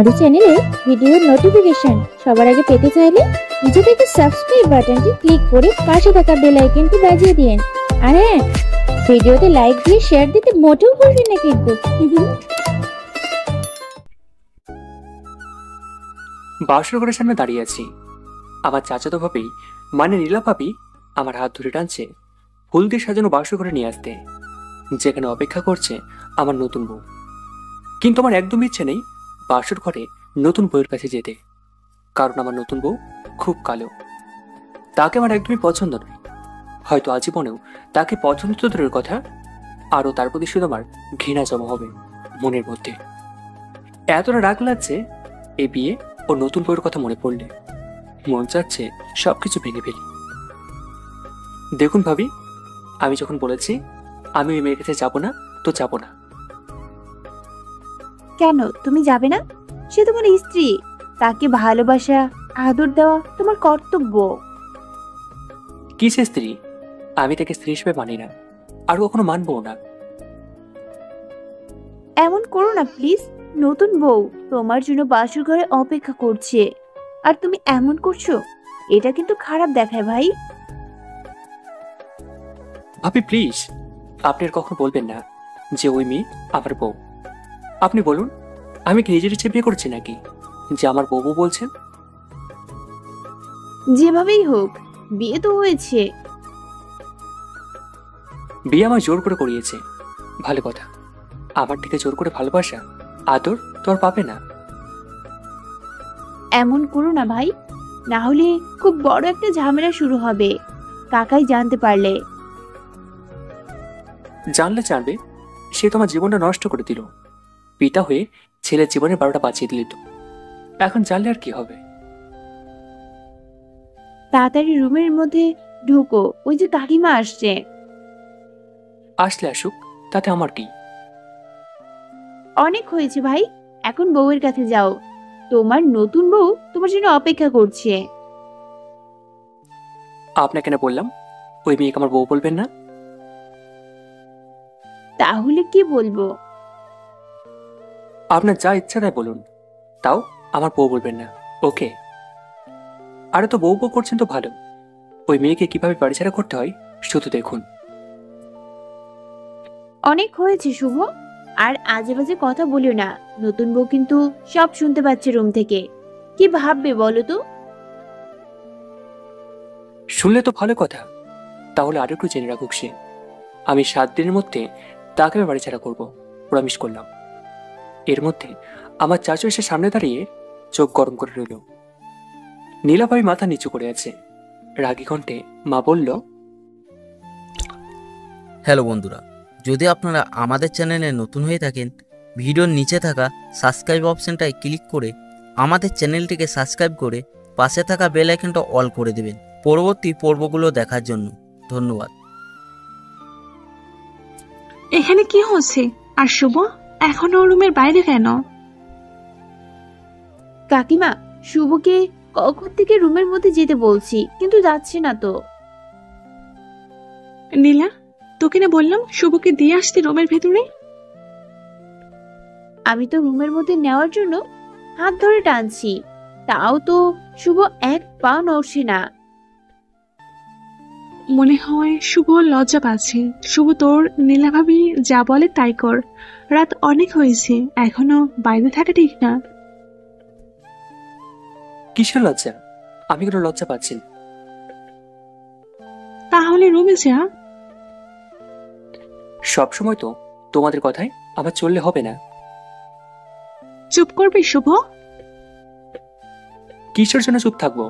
আমাদের চ্যানেলে ভিডিওর নোটিফিকেশন সবার আগে পেতে চাইলে নিচে থেকে সাবস্ক্রাইব বাটনটি ক্লিক করে পাশে থাকা বেল আইকনটি বাজিয়ে দিন। আর হ্যাঁ, ভিডিওতে লাইক দিয়ে শেয়ার দিতে মোটেও ভুলবেন না কিন্তু। বাসর ঘরের সামনে দাঁড়িয়ে আছি। আমার চাচাতো ভাবি মানে নীলা ভাবি আমার হাত ধরে টানছে ফুল দিয়ে সাজানো বাসর ঘরে নিয়ে আসতে, যেখানে অপেক্ষা করছে আমার নতুন বউ। কিন্তু আমার একদম ইচ্ছে নেই বাসর ঘরে নতুন বউয়ের কাছে যেতে, কারণ আমার নতুন বউ খুব কালো। তাকে আমার একদমই পছন্দ নয়। হয়তো আজীবনেও তাকে পছন্দ তো দূরের কথা, আরও তার প্রতি শুধু আমার ঘৃণা জমা হবে মনের মধ্যে। এতটা রাগ লাগছে এই বিয়ে ও নতুন বউয়ের কথা মনে পড়লে। মন চাচ্ছে সবকিছু ভেঙে ফেলি। দেখুন ভাবি, আমি যখন বলেছি আমি ওই মেয়ের কাছে যাবো না, তো যাবো না। কেন তুমি যাবে না? সে তোমার স্ত্রী, তাকে ভালোবাসা আদর দেওয়া তোমার কর্তব্য। কিসের স্ত্রী? আমি তাকে স্ত্রী হিসেবে মানি না, আর কখনো মানবো না। এমন করো না প্লিজ। নতুন বউ তোমার জন্য বাসর ঘরে অপেক্ষা করছে, আর তুমি এমন করছো, এটা কিন্তু খারাপ দেখায় ভাই। ভাবি প্লিজ, আপনি আর কখনো বলবেন না যে ওই মেয়ে আমার বউ। আপনি বলুন, আমি কি নিজের ইচ্ছে বিয়ে করছি নাকি যে আমার বউ বউ বলছেন? যেভাবেই হোক, বিয়ে তো হয়েছে। বিয়ে আমার জোর করে করিয়েছে, ভালো কথা। আমার থেকে জোর করে ভালোবাসা আদর তো আর পাবে না। এমন করো না ভাই, না হলে খুব বড় একটা ঝামেলা শুরু হবে কাকাই জানতে পারলে। জানলে জানবে, সে তো আমার জীবনটা নষ্ট করে দিল। পিতা হয়ে ছেলের জীবনের 12টা বাঁচিয়ে দিল তো এখন জানলে আর কি হবে? তাড়াতাড়ি রুমের মধ্যে ঢুকো, ওই যে কাকিমা আসছে। আসলে আসুক, তাতে আমার কি? অনেক হয়েছে ভাই, এখন বউয়ের কাছে যাও। তোমার নতুন বউ তোমার জন্য অপেক্ষা করছে। আপনাকে না বললাম ওই মেয়েকে আমার বউ বলবেন না? তাহলে কি বলবো? আপনার যা ইচ্ছা তাই বলুন, তাও আমার বউ বলবেন না, ওকে? আরে তো বউ বউ করছেন তো ভালো, ওই মেয়েকে কিভাবে বাড়ি ছাড়া করতে হয় শুধু দেখুন। অনেক হয়েছে শুভ, আর আজে বাজে কথা বলিও না। নতুন বউ কিন্তু সব শুনতে পাচ্ছে রুম থেকে। কি ভাববে বলো তো? শুনলে তো ভালো কথা, তাহলে আর একটু জেনে রাখুক সে, আমি 7 দিনের মধ্যে তাকে আমি বাড়ি ছাড়া করবো, প্রমিস করলাম। এর মধ্যে আমার চাচু এসে সামনে দাঁড়িয়ে চোখ গরম করে রইল। নীলাভাই মাথা নিচু করে আছে। রাগী কণ্ঠে মা বলল, হ্যালো বন্ধুরা, যদি আপনারা আমাদের চ্যানেলে নতুন হয়ে থাকেন, ভিডিওর নিচে থাকা সাবস্ক্রাইব অপশনটায় ক্লিক করে আমাদের চ্যানেলটিকে সাবস্ক্রাইব করে পাশে থাকা বেল আইকনটা অল করে দেবেন পরবর্তী পর্বগুলো দেখার জন্য। ধন্যবাদ। এখানে কি হচ্ছে? আর শুভ এখনো রুমের বাইরে কেন? কাকিমা, শুভকে কখন থেকে রুমের মধ্যে যেতে বলছি, কিন্তু যাচ্ছে না তো। নীলা, তোকে না বললাম শুভকে দিয়ে আসতে রুমের ভেতরে? আমি তো রুমের মধ্যে নেওয়ার জন্য হাত ধরে টানছি, তাও তো শুভ এক পা নড়ছে না। মনে হয় শুভ লজ্জা পাচ্ছে। শুভ, তোর নীলা ভাবি যা বলে তাই কর। রাত অনেক হয়েছে, এখনো বাইরে থাকা ঠিক না। কিসের লজ্জা? আমি কোনো লজ্জা পাচ্ছি না। তাহলে রুমে যা। সবসময় তো তোমাদের কথায় আবার চললে হবে না। চুপ করবি শুভ? কিসের জন্য চুপ থাকবো?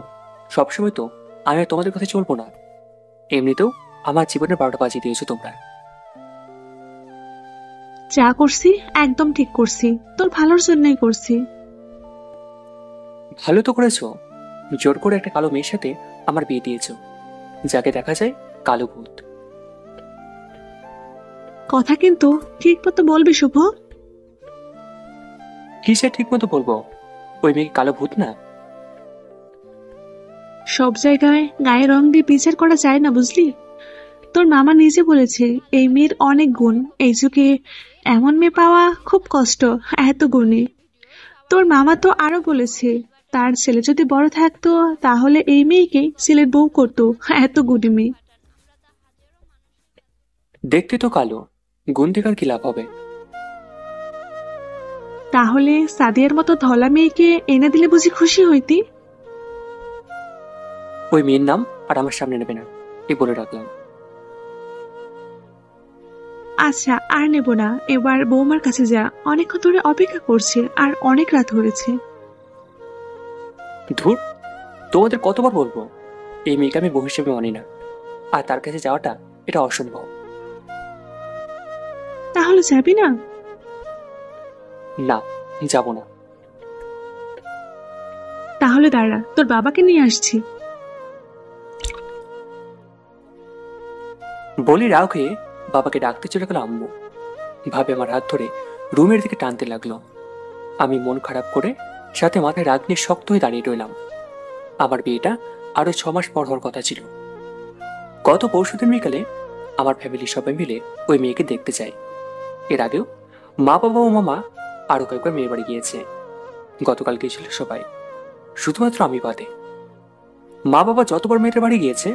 সবসময় তো আমি আর তোমাদের কথায় চলবো না। এমনিতেও আমার জীবনের 12টা বাজিয়ে দিয়েছো তোমরা। যা করছি একদম ঠিক করছি, তোর ভালোর জন্যই করছি। ভালো তো করেছো, জোর করে একটা কালো মেয়ের সাথে আমার বিয়ে দিয়েছো, যাকে দেখা যায় কালো ভূত। কথা কিন্তু ঠিক মতো বলবি শুভ। কিসে ঠিক মতো বলবো? ওই মেয়ে কালো ভূত না? সব জায়গায় গায়ে রং দিয়ে বিচার করা যায় না, বুঝলি? তোর মামা নিজে বলেছে এই মেয়ের অনেক গুণ, এই যুগে এমন মেয়ে পাওয়া খুব কষ্ট, এত গুণী। তোর মামা তো আরো বলেছে তার ছেলে যদি বড় থাকতো তাহলে এই মেয়েকে ছেলের বউ করতো। এত গুডি মেয়ে। দেখতে তো কালো, গুণ থেকে আর কি লাভ হবে? তাহলে সাদিয়ার মতো ধলা মেয়েকে এনে দিলে বুঝি খুশি হইতি? ওই মেয়ের নাম আর আমার সামনে নেবে না, এই বলে রাখলাম। আচ্ছা, আর নেব না। এবার বৌমার কাছে যা, অনেকক্ষণ ধরে অপেক্ষা করছে আর অনেক রাত হয়েছে। ধুর, তোমাদের কতবার বলবো এই মেয়েকে আমি বউ হিসেবে মানি না, আর তার কাছে যাওয়াটা এটা অসম্ভব। তাহলে যাবি না? না, যাব না। তাহলে দাঁড়া, তোর বাবাকে নিয়ে আসছি। বলি রাগ হয়ে বাবাকে ডাকতে চলে গেল আম্মু। ভাবে আমার হাত ধরে রুমের দিকে টানতে লাগলো। আমি মন খারাপ করে সাথে মাথায় রাগ নিয়ে শক্ত হয়ে দাঁড়িয়ে রইলাম। আমার বিয়েটা আরো 6 মাস পর হওয়ার কথা ছিল। গত পরশুদিন বিকালে আমার ফ্যামিলির সবাই মিলে ওই মেয়েকে দেখতে চাই। এর আগেও মা বাবা ও মামা আরো কয়েকবার মেয়ের বাড়ি গিয়েছে। গতকাল গিয়েছিল সবাই, শুধুমাত্র আমি বাদে। মা বাবা যতবার মেয়েদের বাড়ি গিয়েছে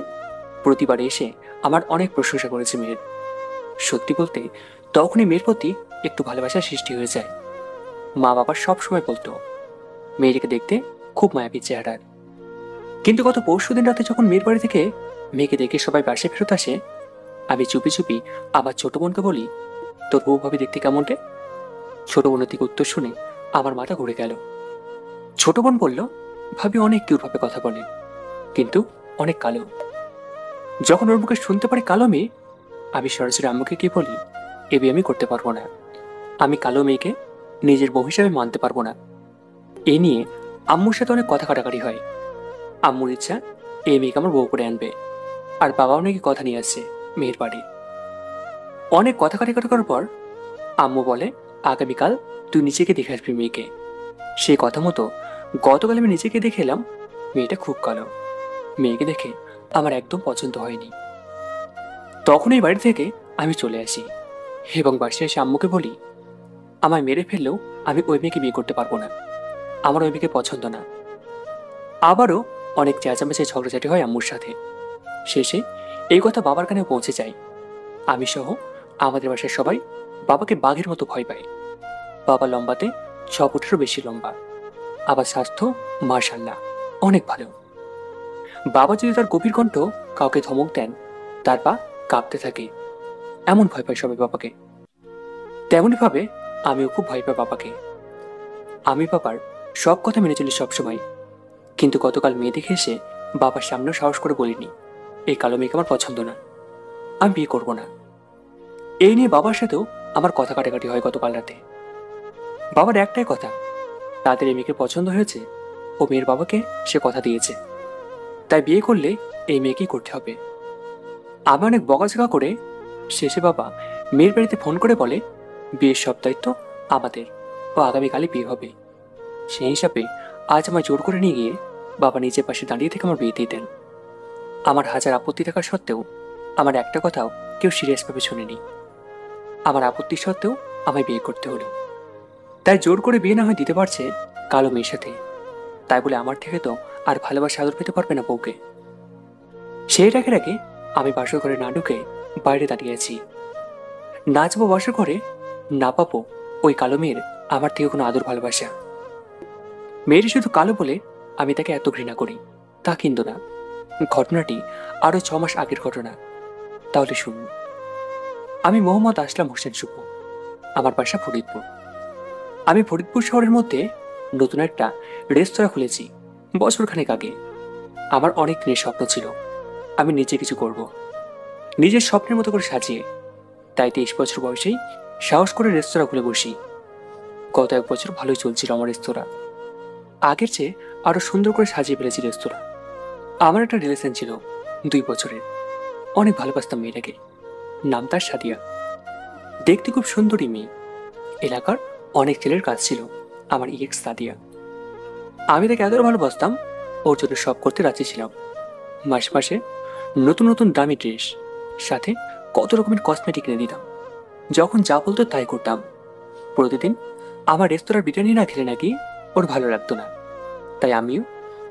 প্রতিবার এসে আমার অনেক প্রশংসা করেছে মেয়ের। সত্যি বলতে তখনই মেয়ের প্রতি একটু ভালোবাসার সৃষ্টি হয়ে যায়। মা বাবা সব সময় বলতো মেয়েটিকে দেখতে খুব মায়াবী চেহারার। কিন্তু গত পরশুদিন রাতে যখন মেয়ের বাড়ি থেকে মেয়েকে দেখে সবাই বাসায় ফেরত আসে, আমি চুপি চুপি আমার ছোট বোনকে বলি, তোর বউ ভাবি দেখতে কেমন রে? ছোট বোনের থেকে উত্তর শুনে আমার মাথা ঘুরে গেল। ছোট বোন বলল, ভাবি অনেক কিউট ভাবে কথা বলে, কিন্তু অনেক কালো। যখন ওর মুখে শুনতে পারি কালো মেয়ে, আমি সরাসরি আম্মুকে কি বলি, এ বিয়ে আমি করতে পারবো না। আমি কালো মেয়েকে নিজের বউ হিসাবে মানতে পারবো না। এই নিয়ে আম্মুর সাথে অনেক কথা কাটাকাটি হয়। আম্মুর ইচ্ছা এই মেয়েকে আমার বউ করে আনবে, আর বাবাও নাকি কথা নিয়ে আসছে মেয়ের বাড়ি। অনেক কথা কাটাকাটি করার পর আম্মু বলে, আগামীকাল তুই নিজেকে দেখে আসবি মেয়েকে। সেই কথা মতো গতকাল আমি নিজেকে দেখে এলাম। মেয়েটা খুব কালো। মেয়েকে দেখে আমার একদম পছন্দ হয়নি। তখন এই বাড়ি থেকে আমি চলে আসি এবং বাসায় এসে আম্মুকে বলি, আমায় মেরে ফেললেও আমি ওই মেয়েকে বিয়ে করতে পারবো না, আমার ওই মেয়েকে পছন্দ না। আবারও অনেক চেঁচামেচি ঝগড়াঝাটি হয় আম্মুর সাথে। শেষে এই কথা বাবার কানে পৌঁছে যায়। আমি সহ আমাদের বাসায় সবাই বাবাকে বাঘের মতো ভয় পায়। বাবা লম্বাতে 6 ফুটেরও বেশি লম্বা, আবার স্বাস্থ্য মাশাআল্লাহ অনেক ভালো। বাবা যদি তার গভীর কণ্ঠ কাউকে ধমক দেন, তার পা কাঁপতে থাকে। এমন ভয় পায় সবাই বাবাকে। তেমনি ভাবে আমিও খুব ভয় পাই বাবাকে। আমি বাবার সব কথা মেনে চলি সবসময়, কিন্তু গতকাল মেয়ে দেখে এসে বাবার সামনেও সাহস করে বলিনি, এই কালো মেয়েকে আমার পছন্দ না, আমি বিয়ে করবো না। এই নিয়ে বাবার সাথেও আমার কথা কাটাকাটি হয় গতকাল রাতে। বাবার একটাই কথা, তাদের এই মেয়েকে পছন্দ হয়েছে, ও মেয়ের বাবাকে সে কথা দিয়েছে, তাই বিয়ে করলে এই মেয়েকেই করতে হবে। আমি অনেক বকাঝকা করে শেষে বাবা মেয়ের বাড়িতে ফোন করে বলে, বিয়ের সব দায়িত্ব আমাদের, ও আগামীকালই বিয়ে হবে। সেই হিসাবে আজ আমায় জোর করে নিয়ে গিয়ে বাবা নিজের পাশে দাঁড়িয়ে থেকে আমার বিয়ে দিয়ে দেন। আমার হাজার আপত্তি থাকা সত্ত্বেও আমার একটা কথাও কেউ সিরিয়াসভাবে শোনেনি। আমার আপত্তি সত্ত্বেও আমায় বিয়ে করতে হলো। তাই জোর করে বিয়ে না হয় দিতে পারছে কালো মেয়ের সাথে, তাই বলে আমার থেকে তো আর ভালোবাসা আদর পেতে পারবে না বউকে। সেই রাখে রাখে আমি বাসর ঘরে না ঢুকে বাইরে দাঁড়িয়ে আছি। না যাবো বাসর ঘরে, না পাবো ওই কালো মেয়ের আমার থেকে কোনো আদর ভালোবাসা। মেয়েটি শুধু কালো বলে আমি তাকে এত ঘৃণা করি তা কিন্তু না। ঘটনাটি আরো 6 মাস আগের ঘটনা। তাহলে শুনুন। আমি মোহাম্মদ আসলাম হোসেন শুভ, আমার বাসা ফরিদপুর। আমি ফরিদপুর শহরের মধ্যে নতুন একটা রেস্তোরাঁ খুলেছি বছরখানেক আগে। আমার অনেক দিনের স্বপ্ন ছিল আমি নিজে কিছু করব, নিজের স্বপ্নের মতো করে সাজিয়ে। তাই 23 বছর বয়সেই সাহস করে রেস্তোরাঁ খুলে বসি। গত 1 বছর ভালোই চলছিল আমার রেস্তোরাঁ। আগের চেয়ে আরো সুন্দর করে সাজিয়ে ফেলেছি রেস্তোরাঁ। আমার একটা রিলেশন ছিল 2 বছরের। অনেক ভালোবাসতাম মেয়েটাকে, নাম তার সাদিয়া। দেখতে খুব সুন্দরী মেয়ে। এলাকার অনেক ছেলের কাজ ছিল আমার এক্স সাদিয়া। আমি তাকে এত ভালোবাসতাম, ওর জন্য সব করতে রাজি ছিলাম। মাসে মাসে নতুন নতুন দামি ড্রেস, সাথে কত রকমের কসমেটিক কিনে দিতাম। যখন যা বলতো তাই করতাম। প্রতিদিন আমার রেস্তোরাঁর বিরিয়ানি না খেলে নাকি ওর ভালো লাগতো না, তাই আমিও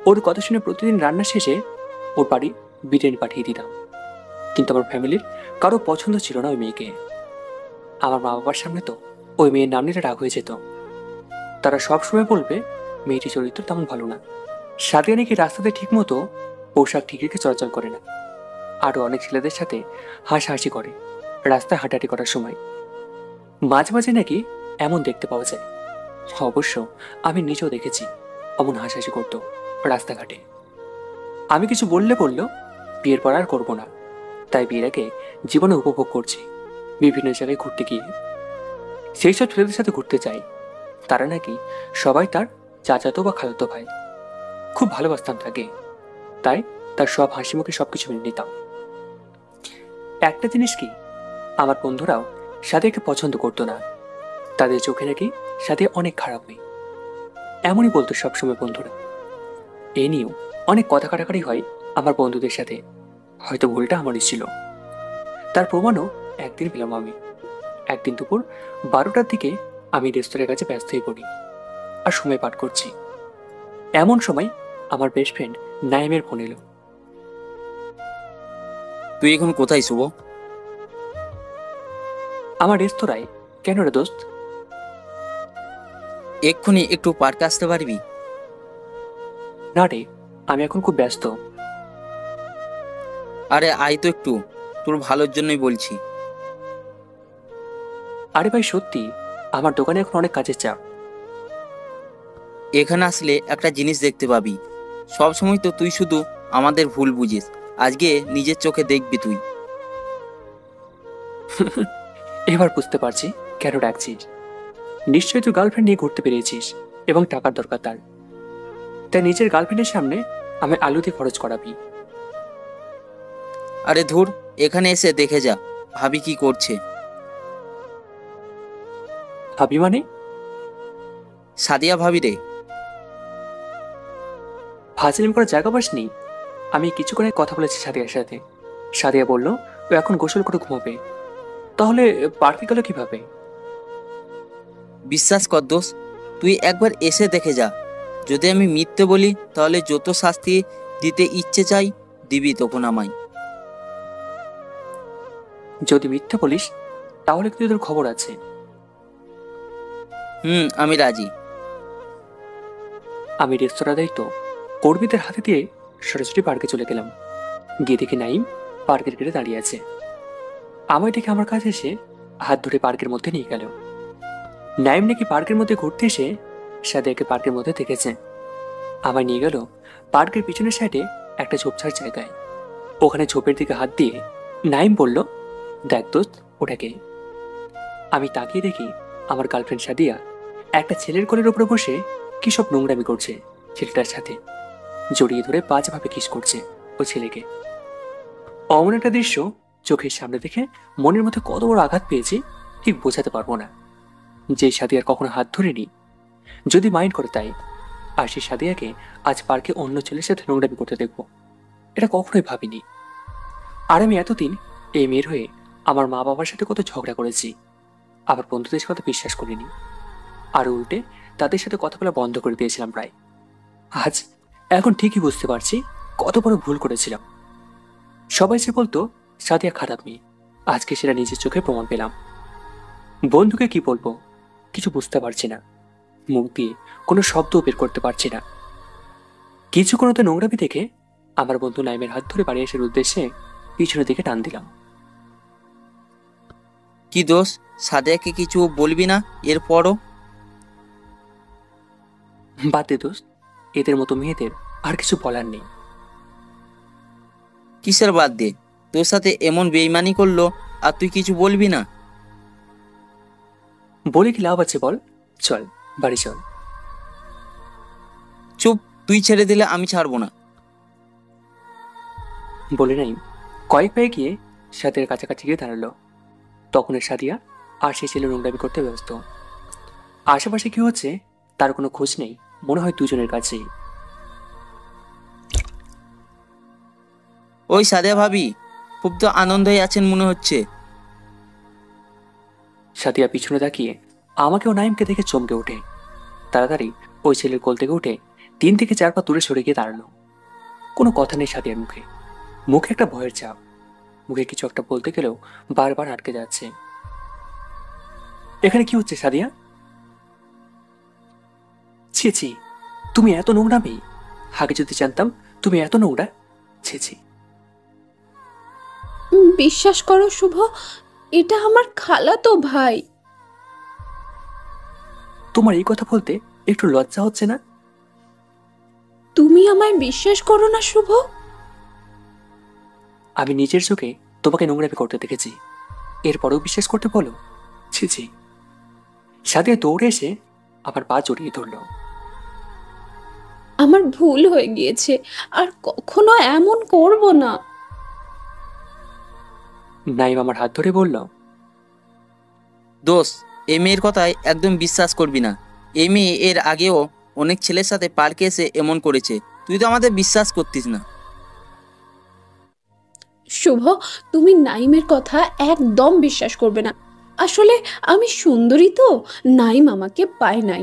ওর কথা শুনে প্রতিদিন রান্না শেষে ওর বাড়ি বিরিয়ানি পাঠিয়ে দিতাম। কিন্তু আমার ফ্যামিলির কারো পছন্দ ছিল না ওই মেয়েকে। আমার মা বাবার সামনে তো ওই মেয়ের নাম নিতে রাগ হয়ে যেত। তারা সব সময় বলবে মেয়েটি চরিত্র তেমন ভালো না, সাদিয়া নাকি রাস্তাতে ঠিক মতো পোশাক ঠিক রেখে চলাচল করে না, আরও অনেক ছেলেদের সাথে হাসাহাসি করে রাস্তায় হাঁটাহাঁটি করার সময়। মাঝে মাঝে নাকি এমন দেখতে পাওয়া যায়। অবশ্য আমি নিজেও দেখেছি অমন হাসাহাসি করতো রাস্তাঘাটে। আমি কিছু বললে বললেও বিয়ের পর আর করবো না, তাই বিয়ের আগে জীবনে উপভোগ করছি বিভিন্ন জায়গায় ঘুরতে গিয়ে। সেই সব ছেলেদের সাথে ঘুরতে চাই, তারা নাকি সবাই তার চাচাতো বা খালাতো ভাই। খুব ভালোবাসতাম তাকে, তাই তার সব হাসি মুখে সবকিছু মেনে নিতাম। একটা জিনিস কি, আমার বন্ধুরাও সাদিয়াকে পছন্দ করতো না। তাদের চোখে নাকি সাদিয়া অনেক খারাপ মেয়ে, এমনই বলতো সবসময় বন্ধুরা। এ নিয়েও অনেক কথা কাটাকাটি হয় আমার বন্ধুদের সাথে। হয়তো ভুলটা আমারই ছিল। তার প্রমাণও একদিন পেলাম আমি। একদিন দুপুর 12টার দিকে আমি রেস্তোরাঁর কাছে ব্যস্ত হয়ে পড়ি আর সময় পার করছি। এমন সময় আমার বেস্ট ফ্রেন্ড নাইমের ফোন এলো। তুই এখন কোথায় শুভ? আমার রেস্তোরাঁয়। কেন রে দোস্ত? এক্ষুনি একটু পার্কে আসতে পারবি? না রে, আমি এখন খুব ব্যস্ত। আরে আয় তো একটু, তোর ভালোর জন্যই বলছি। আরে ভাই সত্যি, আমার দোকানে এখন অনেক কাজের চাপ। এখানে আসলে একটা জিনিস দেখতে পাবি। সব সময় তো তুই শুধু আমাদের ভুল বুঝিস, আজকে নিজের চোখে দেখবি তুই। এবার বুঝতে পারছি কেন ডাকছিস। নিশ্চয়ই তুই গার্লফ্রেন্ড নিয়ে ঘুরতে পেরেছিস এবং টাকার দরকার তার, তাই নিজের গার্লফ্রেন্ডের সামনে আমি আলু দিয়ে খরচ করাবি। আরে ধুর, এখানে এসে দেখে যা ভাবি কি করছে। ভাবি মানে? সাদিয়া ভাবি রে। ফাজিলিম করার জায়গা পাসনি? আমি কিছুক্ষণ আগে কথা বলেছি সাদিয়ার সাথে। সাদিয়া বলল ও এখন গোসল করে ঘুমাবে। তাহলে পার্কে গেল কিভাবে? বিশ্বাস কর দোষ, তুই একবার এসে দেখে যা। যদি আমি মিথ্যে বলি তাহলে যত শাস্তি দিতে ইচ্ছে চাই দিবি তখন আমায়। যদি মিথ্যে বলিস তাহলে কিন্তু তোর খবর আছে। আমি রাজি। আমি রেস্তোরাঁ দায়িত্ব কর্মীদের হাতে দিয়ে সরাসরি পার্কে চলে গেলাম। গিয়ে দেখি নাইম পার্কের গেটে দাঁড়িয়ে আছে। আমায় দেখে আমার কাছে এসে হাত ধরে পার্কের মধ্যে নিয়ে গেল। নাইম নাকি পার্কের মধ্যে ঘুরতে এসে সাদিয়াকে পার্কের মধ্যে দেখেছে। আমায় নিয়ে গেল পার্কের পিছনের সাইডে একটা ঝোপঝাড় জায়গায়। ওখানে ঝোপের দিকে হাত দিয়ে নাইম বলল, দেখ দোস্ত ওটাকে। আমি তাকিয়ে দেখি আমার গার্লফ্রেন্ড সাদিয়া একটা ছেলের কোলের উপরে বসে কি সব নোংরামি করছে ছেলেটার সাথে, জড়িয়ে ধরে বাজেভাবে কিস করছে ও ছেলেকে। অমন একটা দৃশ্য চোখের সামনে দেখে মনের মধ্যে কত বড় আঘাত পেয়েছি ঠিক বোঝাতে পারবো না। যে সাদিয়ার কখনো হাত ধরেনি, যদি মাইন্ড করে তাই। আর সেই সাদিয়াকে আজ পার্কে অন্য ছেলের সাথে নোংরামি করতে দেখবো, এটা কখনোই ভাবিনি। আর আমি এতদিন এই মেয়ের হয়ে আমার মা বাবার সাথে কত ঝগড়া করেছি, আবার বন্ধুদের কথা বিশ্বাস করিনি। আর উল্টে তাদের সাথে কথা বলা বন্ধ করে দিয়েছিলাম প্রায়। আজ এখন ঠিকই বুঝতে পারছি কত বড় ভুল করেছিলাম। সবাই যে বলতো সাদিয়া খারাপ মেয়ে, আজকে সেটা নিজের চোখে প্রমাণ পেলাম। বন্ধুকে কি বলবো কিছু বুঝতে পারছি না, মুখ দিয়ে কোনো শব্দও বের করতে পারছি না। কিছুক্ষণ তো নোংরামি দেখে আমার বন্ধু নাইমের হাত ধরে বাড়ি আসার উদ্দেশ্যে পিছনের দিকে টান দিলাম। কি দোষ, সাদিয়াকে কিছু বলবি না এরপরও? বাদ দে দোস্ত, এদের মতো মেয়েদের আর কিছু বলার নেই। কিসের বাদ দে? তোর সাথে এমন বেইমানি করলো আর তুই কিছু বলবি না? বলে কি লাভ আছে বল, চল বাড়ি চল। চুপ, তুই ছেড়ে দিলে আমি ছাড়বো না। বলে নাই কয়েক পায়ে গিয়ে সাদিয়ার কাছাকাছি গিয়ে দাঁড়ালো। তখন সাদিয়া আর সে ছেলে নোংরামি করতে ব্যস্ত। আশেপাশে কি হচ্ছে তার কোনো খোঁজ নেই, মনে হয় দুজনের কাছেই। ওই সাদিয়া ভাবি, খুব তো আনন্দই আছেন মনে হচ্ছে। সাদিয়া পিছনে তাকিয়ে আমাকে ও নাইমকে দেখে চমকে ওঠে। তাড়াতাড়ি ওই ছেলের কোল থেকে উঠে 3 থেকে 4 পা দূরে সরে গিয়ে দাঁড়ালো। কোনো কথা নেই সাদিয়ার মুখে, মুখে একটা ভয়ের চাপ। মুখে কিছু একটা বলতে গেলেও বারবার আটকে যাচ্ছে। এখানে কি হচ্ছে সাদিয়া? ছি ছি, তুমি এত নোংরামি! আগে যদি জানতাম তুমি এত নোংরা। ছি ছি। বিশ্বাস করো শুভ, এটা আমার খালাতো ভাই। তোমার এই কথা বলতে একটু লজ্জা হচ্ছে না? তুমি আমায় বিশ্বাস করো না শুভ? আমি নিজের চোখে তোমাকে নোংরামি করতে দেখেছি, এরপরেও বিশ্বাস করতে বলো? ছি ছি। সাদিয়া দৌড়ে এসে আমার পা জড়িয়ে ধরল। আমার ভুল হয়ে গিয়েছে, আর কখনো এমন করব না। নাইম আমার হাত ধরে বলল, দোস্ত, এই মেয়ের কথায় একদম বিশ্বাস করবি না। এই মেয়ে এর আগেও অনেক ছেলের সাথে পার্কে এসে এমন করেছে, তুই তো আমাদের বিশ্বাস করতিস না। শুভ, তুমি নাইমের কথা একদম বিশ্বাস করবে না। আসলে আমি সুন্দরী তো, নাইম আমাকে পায় নাই,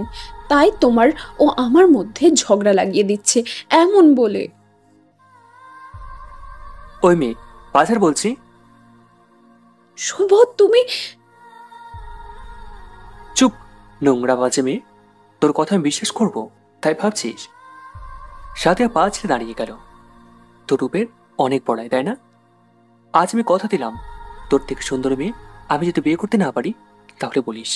তাই তোমার ও আমার মধ্যে ঝগড়া লাগিয়ে দিচ্ছে এমন বলে। ওই মেয়ে বাজার বলছি। শুভ, তুমি চুপ, নোংরা বাজে মেয়ে। তোর কথা আমি বিশ্বাস করব তাই ভাবছিস? সাদিয়া পা ছেড়ে দাঁড়িয়ে গেল। তোর রূপের অনেক বড়াই, তাই না? আজ আমি কথা দিলাম, তোর থেকে সুন্দর মেয়ে আমি যদি বিয়ে করতে না পারি তাহলে বলিস।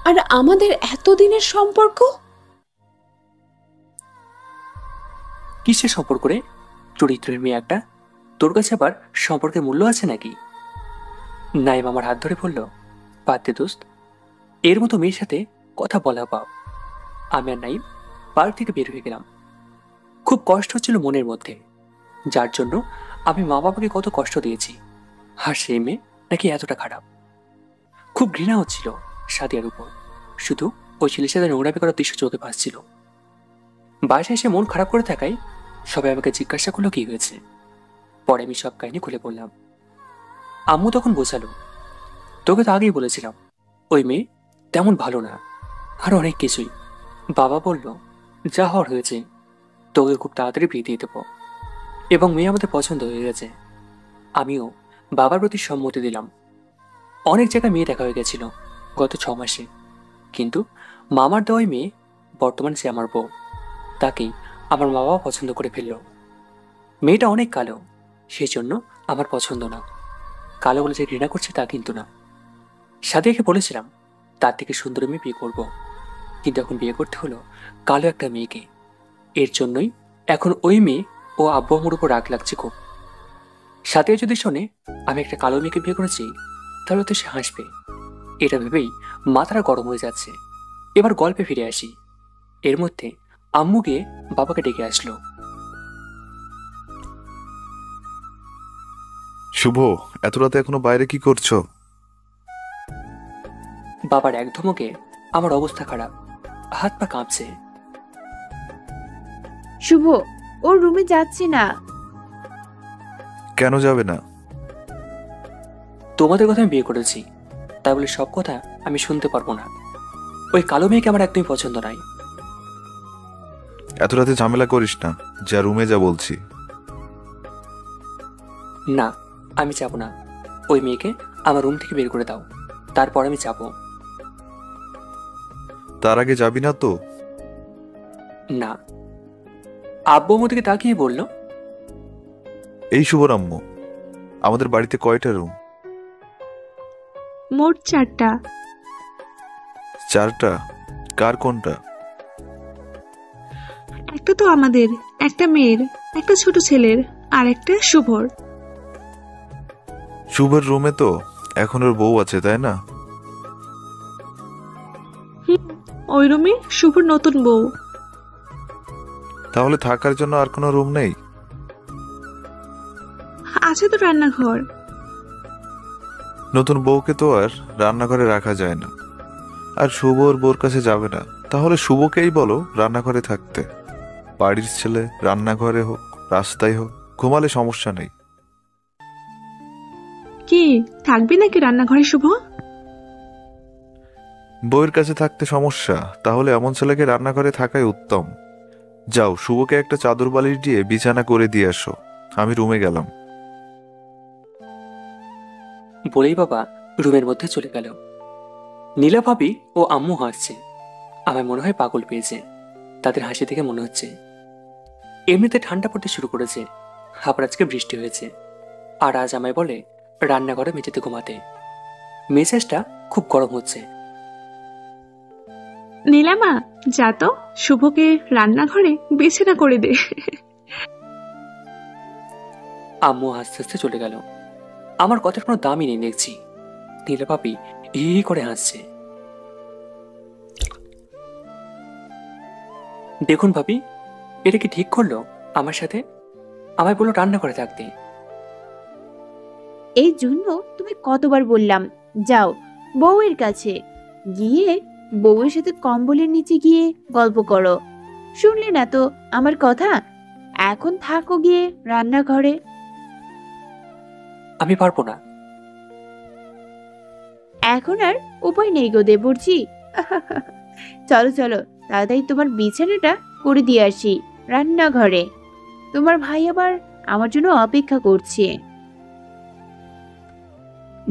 আর আমাদের এতদিনের সম্পর্ক? কিসের সম্পর্ক রে? চরিত্রের মেয়ে একটা, তোর কাছে আবার সম্পর্কের মূল্য আছে নাকি? নাইম আমার হাত ধরে বলল, বাদ দে দোস্ত, এর মতো মেয়ের সাথে কথা বলা পাও। আমি আর নাইম পার্ক থেকে বের হয়ে গেলাম। খুব কষ্ট হচ্ছিল মনের মধ্যে, যার জন্য আমি মা বাবাকে কত কষ্ট দিয়েছি। আর সেই মেয়ে নাকি এতটা খারাপ। খুব ঘৃণা হচ্ছিল সাদিয়ার উপর, শুধু ওই ছেলের সাথে নোংরামি করার দৃশ্য চোখে ভাসছিল। বাসায় এসে মন খারাপ করে থাকায় সবাই আমাকে জিজ্ঞাসা করলো কি হয়েছে। পরে আমি সব কাহিনী খুলে বললাম। আম্মু তখন বোঝালো, তোকে তো আগেই বলেছিলাম ওই মেয়ে তেমন ভালো না, আর অনেক কিছুই। বাবা বলল, যা হওয়ার হয়েছে, তোকে খুব তাড়াতাড়ি বিয়ে দিয়ে দেবো, এবং মেয়ে আমাদের পছন্দ হয়ে গেছে। আমিও বাবার প্রতি সম্মতি দিলাম। অনেক জায়গায় মেয়ে দেখা হয়ে গেছিল গত 6 মাসে, কিন্তু মামার দেওয়াই মেয়ে বর্তমানে সে আমার বউ। তাকেই আমার মা বাবা পছন্দ করে ফেলল। মেয়েটা অনেক কালো, সেই জন্য আমার পছন্দ না। কালো বলে যে ঘৃণা করছে তা কিন্তু না। সাদিয়াকে বলেছিলাম তার থেকে সুন্দর মেয়ে বিয়ে করব, কিন্তু এখন বিয়ে করতে হলো কালো একটা মেয়েকে। এর জন্যই এখন ওই মেয়ে ও আব্বু আম্মুর উপর রাগ লাগছে খুব। সাদিয়া যদি শোনে আমি একটা কালো মেয়েকে বিয়ে করেছি তাহলে তো সে হাসবে। এটা ভেবেই মাথাটা গরম হয়ে যাচ্ছে। এবার গল্পে ফিরে আসি। এর মধ্যে আম্মু গিয়ে বাবাকে ডেকে আসলো। শুভ, এত রাতে এখনো বাইরে কি করছো? বাবার এক ধমকে আমার অবস্থা খারাপ, হাত পা কাঁপছে। শুভ, ওর রুমে যাচ্ছি না। কেন যাবে না? তোমাদের কথা আমি বিয়ে করেছি, তাই বলে সব কথা আমি শুনতে পারবো না। ওই কালো মেয়েকে আমার একদমই পছন্দ নাই। এত রাতে ঝামেলা করিস না, যা রুমে যা বলছি। না, আমি যাব না। ওই মেয়েকে আমার রুম থেকে বের করে দাও, তারপর আমি যাব। তার আগে যাবি না তো? না। আব্বু আমার দিকে তাকিয়ে বলল, এই শুভরাম্য, আমাদের বাড়িতে কয়টা রুম? মোট 4টা। 4টা? কার কোনটা? একটা তো আমাদের, একটা মেয়ের, একটা ছোট ছেলের, আর একটা শুভর। শুভর রুমে তো এখন ওর বউ আছে, তাই না? ওই রুমে শুভর নতুন বউ। তাহলে থাকার জন্য আর কোনো রুম নেই? আছে তো রান্নাঘর। নতুন বউকে তো আর রান্নাঘরে রাখা যায় না, আর শুভ ওর বউর কাছে যাবে না। তাহলে শুভকেই বলো রান্নাঘরে থাকতে। বাড়ির ছেলে রান্নাঘরে হোক রাস্তায় হোক, ঘুমালে সমস্যা নেই। কি থাকবে নাকি রান্নাঘরে শুভ? বউয়ের কাছে থাকতে সমস্যা, তাহলে এমন ছেলেকে রান্নাঘরে থাকাই উত্তম। যাও, শুভকে একটা চাদর বালিশ দিয়ে বিছানা করে দিয়ে আসো। আমি রুমে গেলাম। বলেই বাবা রুমের মধ্যে চলে গেল। নীলা ভাবি ও আম্মু হাসছে। আমার মনে হয় পাগল পেয়েছে। তাদের হাসি দেখে মনে হচ্ছে এমনিতে ঠান্ডা পড়তে শুরু করেছে, আবার আজকে বৃষ্টি হয়েছে। আর আজ আমায় বলে রান্নাঘরে মেঝেতে ঘুমাতে। মেজাজটা খুব গরম হচ্ছে। নীলামা, যা তো শুভকে রান্নাঘরে বিছানা করে দে। আম্মু হাসতে হাসতে চলে গেল। আমার কথার কোনো দামই নেই দেখছি। নীলা ভাবি হি হি করে হাসছে। দেখুন ভাবি, এটা কি ঠিক করলো আমার সাথে? আমায় বললো রান্না করে থাকতে। এই জন্য তুমি কতবার বললাম যাও বউয়ের কাছে, গিয়ে বউয়ের সাথে কম্বলের নিচে গিয়ে গল্প করো। শুনলে না তো আমার কথা? এখন থাকো গিয়ে রান্নাঘরে। আমি পারবো না। এখন আর উপায় নেই গো দেবরজি। চলো চলো, তাড়াতাড়ি তোমার বিছানাটা করে দিয়ে আসি রান্নাঘরে। তোমার ভাই আবার আমার জন্য অপেক্ষা করছে।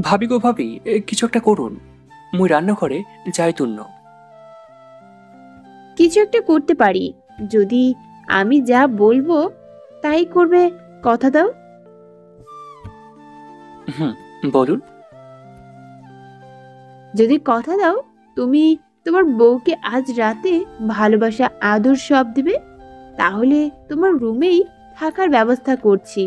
ভাবি গো ভাবি, কিছু একটা করুন। মুই রান্নাঘরে যাই তুন্ন। কিছু একটা করতে পারি, যদি আমি যা বলবো তাই করবে। কথা দাও। হুম, বলুন। যদি কথা দাও তুমি তোমার বউকে আজ রাতে ভালোবাসা আদর সব দিবে, তাহলে তোমার রুমেই থাকার ব্যবস্থা করছি।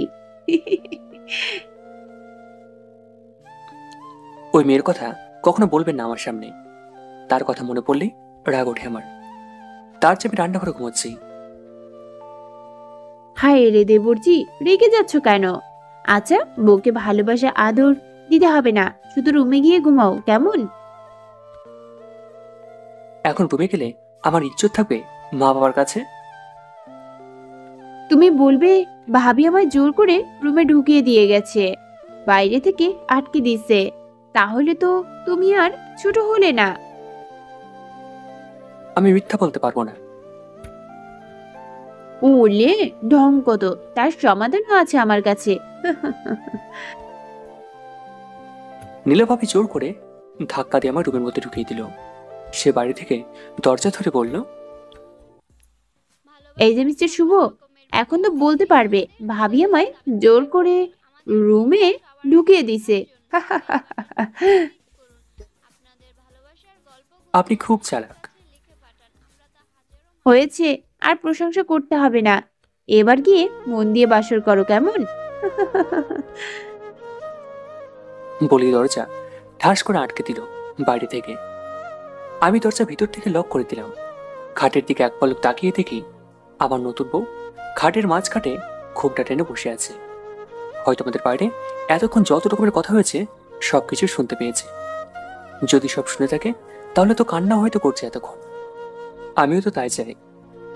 ওই মেয়ের কথা কখনো বলবেন না আমার সামনে। তার কথা মনে পড়লেই রাগ ওঠে আমার। তার চেয়ে আমি রান্নাঘরে ঘুমাচ্ছি। হায় রে দেবরজি, রেগে যাচ্ছ কেন? আচ্ছা, বউকে ভালোবাসা আদর দিতে হবে না, শুধু রুমে গিয়ে ঘুমাও কেমন? এখন রুমে গেলে আমার ইজ্জত থাকবে মা বাবার কাছে? তুমি বলবে ভাবি আমায় জোর করে রুমে ঢুকিয়ে দিয়ে গেছে, বাইরে থেকে আটকে দিছে, তাহলে তো তুমি আর ছোট হলে না। আমি মিথ্যা বলতে পারবো না। ওলে ঢং কত, তার সমাধানও আছে আমার কাছে। নীলা ভাবি জোর করে ধাক্কা দিয়ে আমার রুমের মধ্যে ঢুকিয়ে দিল। সে বাড়ি থেকে দরজা ধরে বলল, এই যে মিস্টার শুভ, এখন তো বলতে পারবে ভাবি আমায় জোর করে রুমে ঢুকিয়ে দিছে। আপনি খুব চালাক। হয়েছে, আর প্রশংসা করতে হবে না, এবার গিয়ে মন দিয়ে বাসর করো কেমন? বলি দরজা ঠাস করে আটকে দিল বাইরে থেকে। আমি দরজা ভিতর থেকে লক করে দিলাম। খাটের দিকে এক পলক তাকিয়ে দেখি আমার নতুন বউ খাটের মাঝখাটে ঘোমটা টেনে বসে আছে। হয়তো আমাদের বাইরে এতক্ষণ যত রকমের কথা হয়েছে সবকিছু শুনতে পেয়েছে। যদি সব শুনে থাকে তাহলে তো কান্না হয়তো করছে এতক্ষণ। আমিও তো তাই চাই,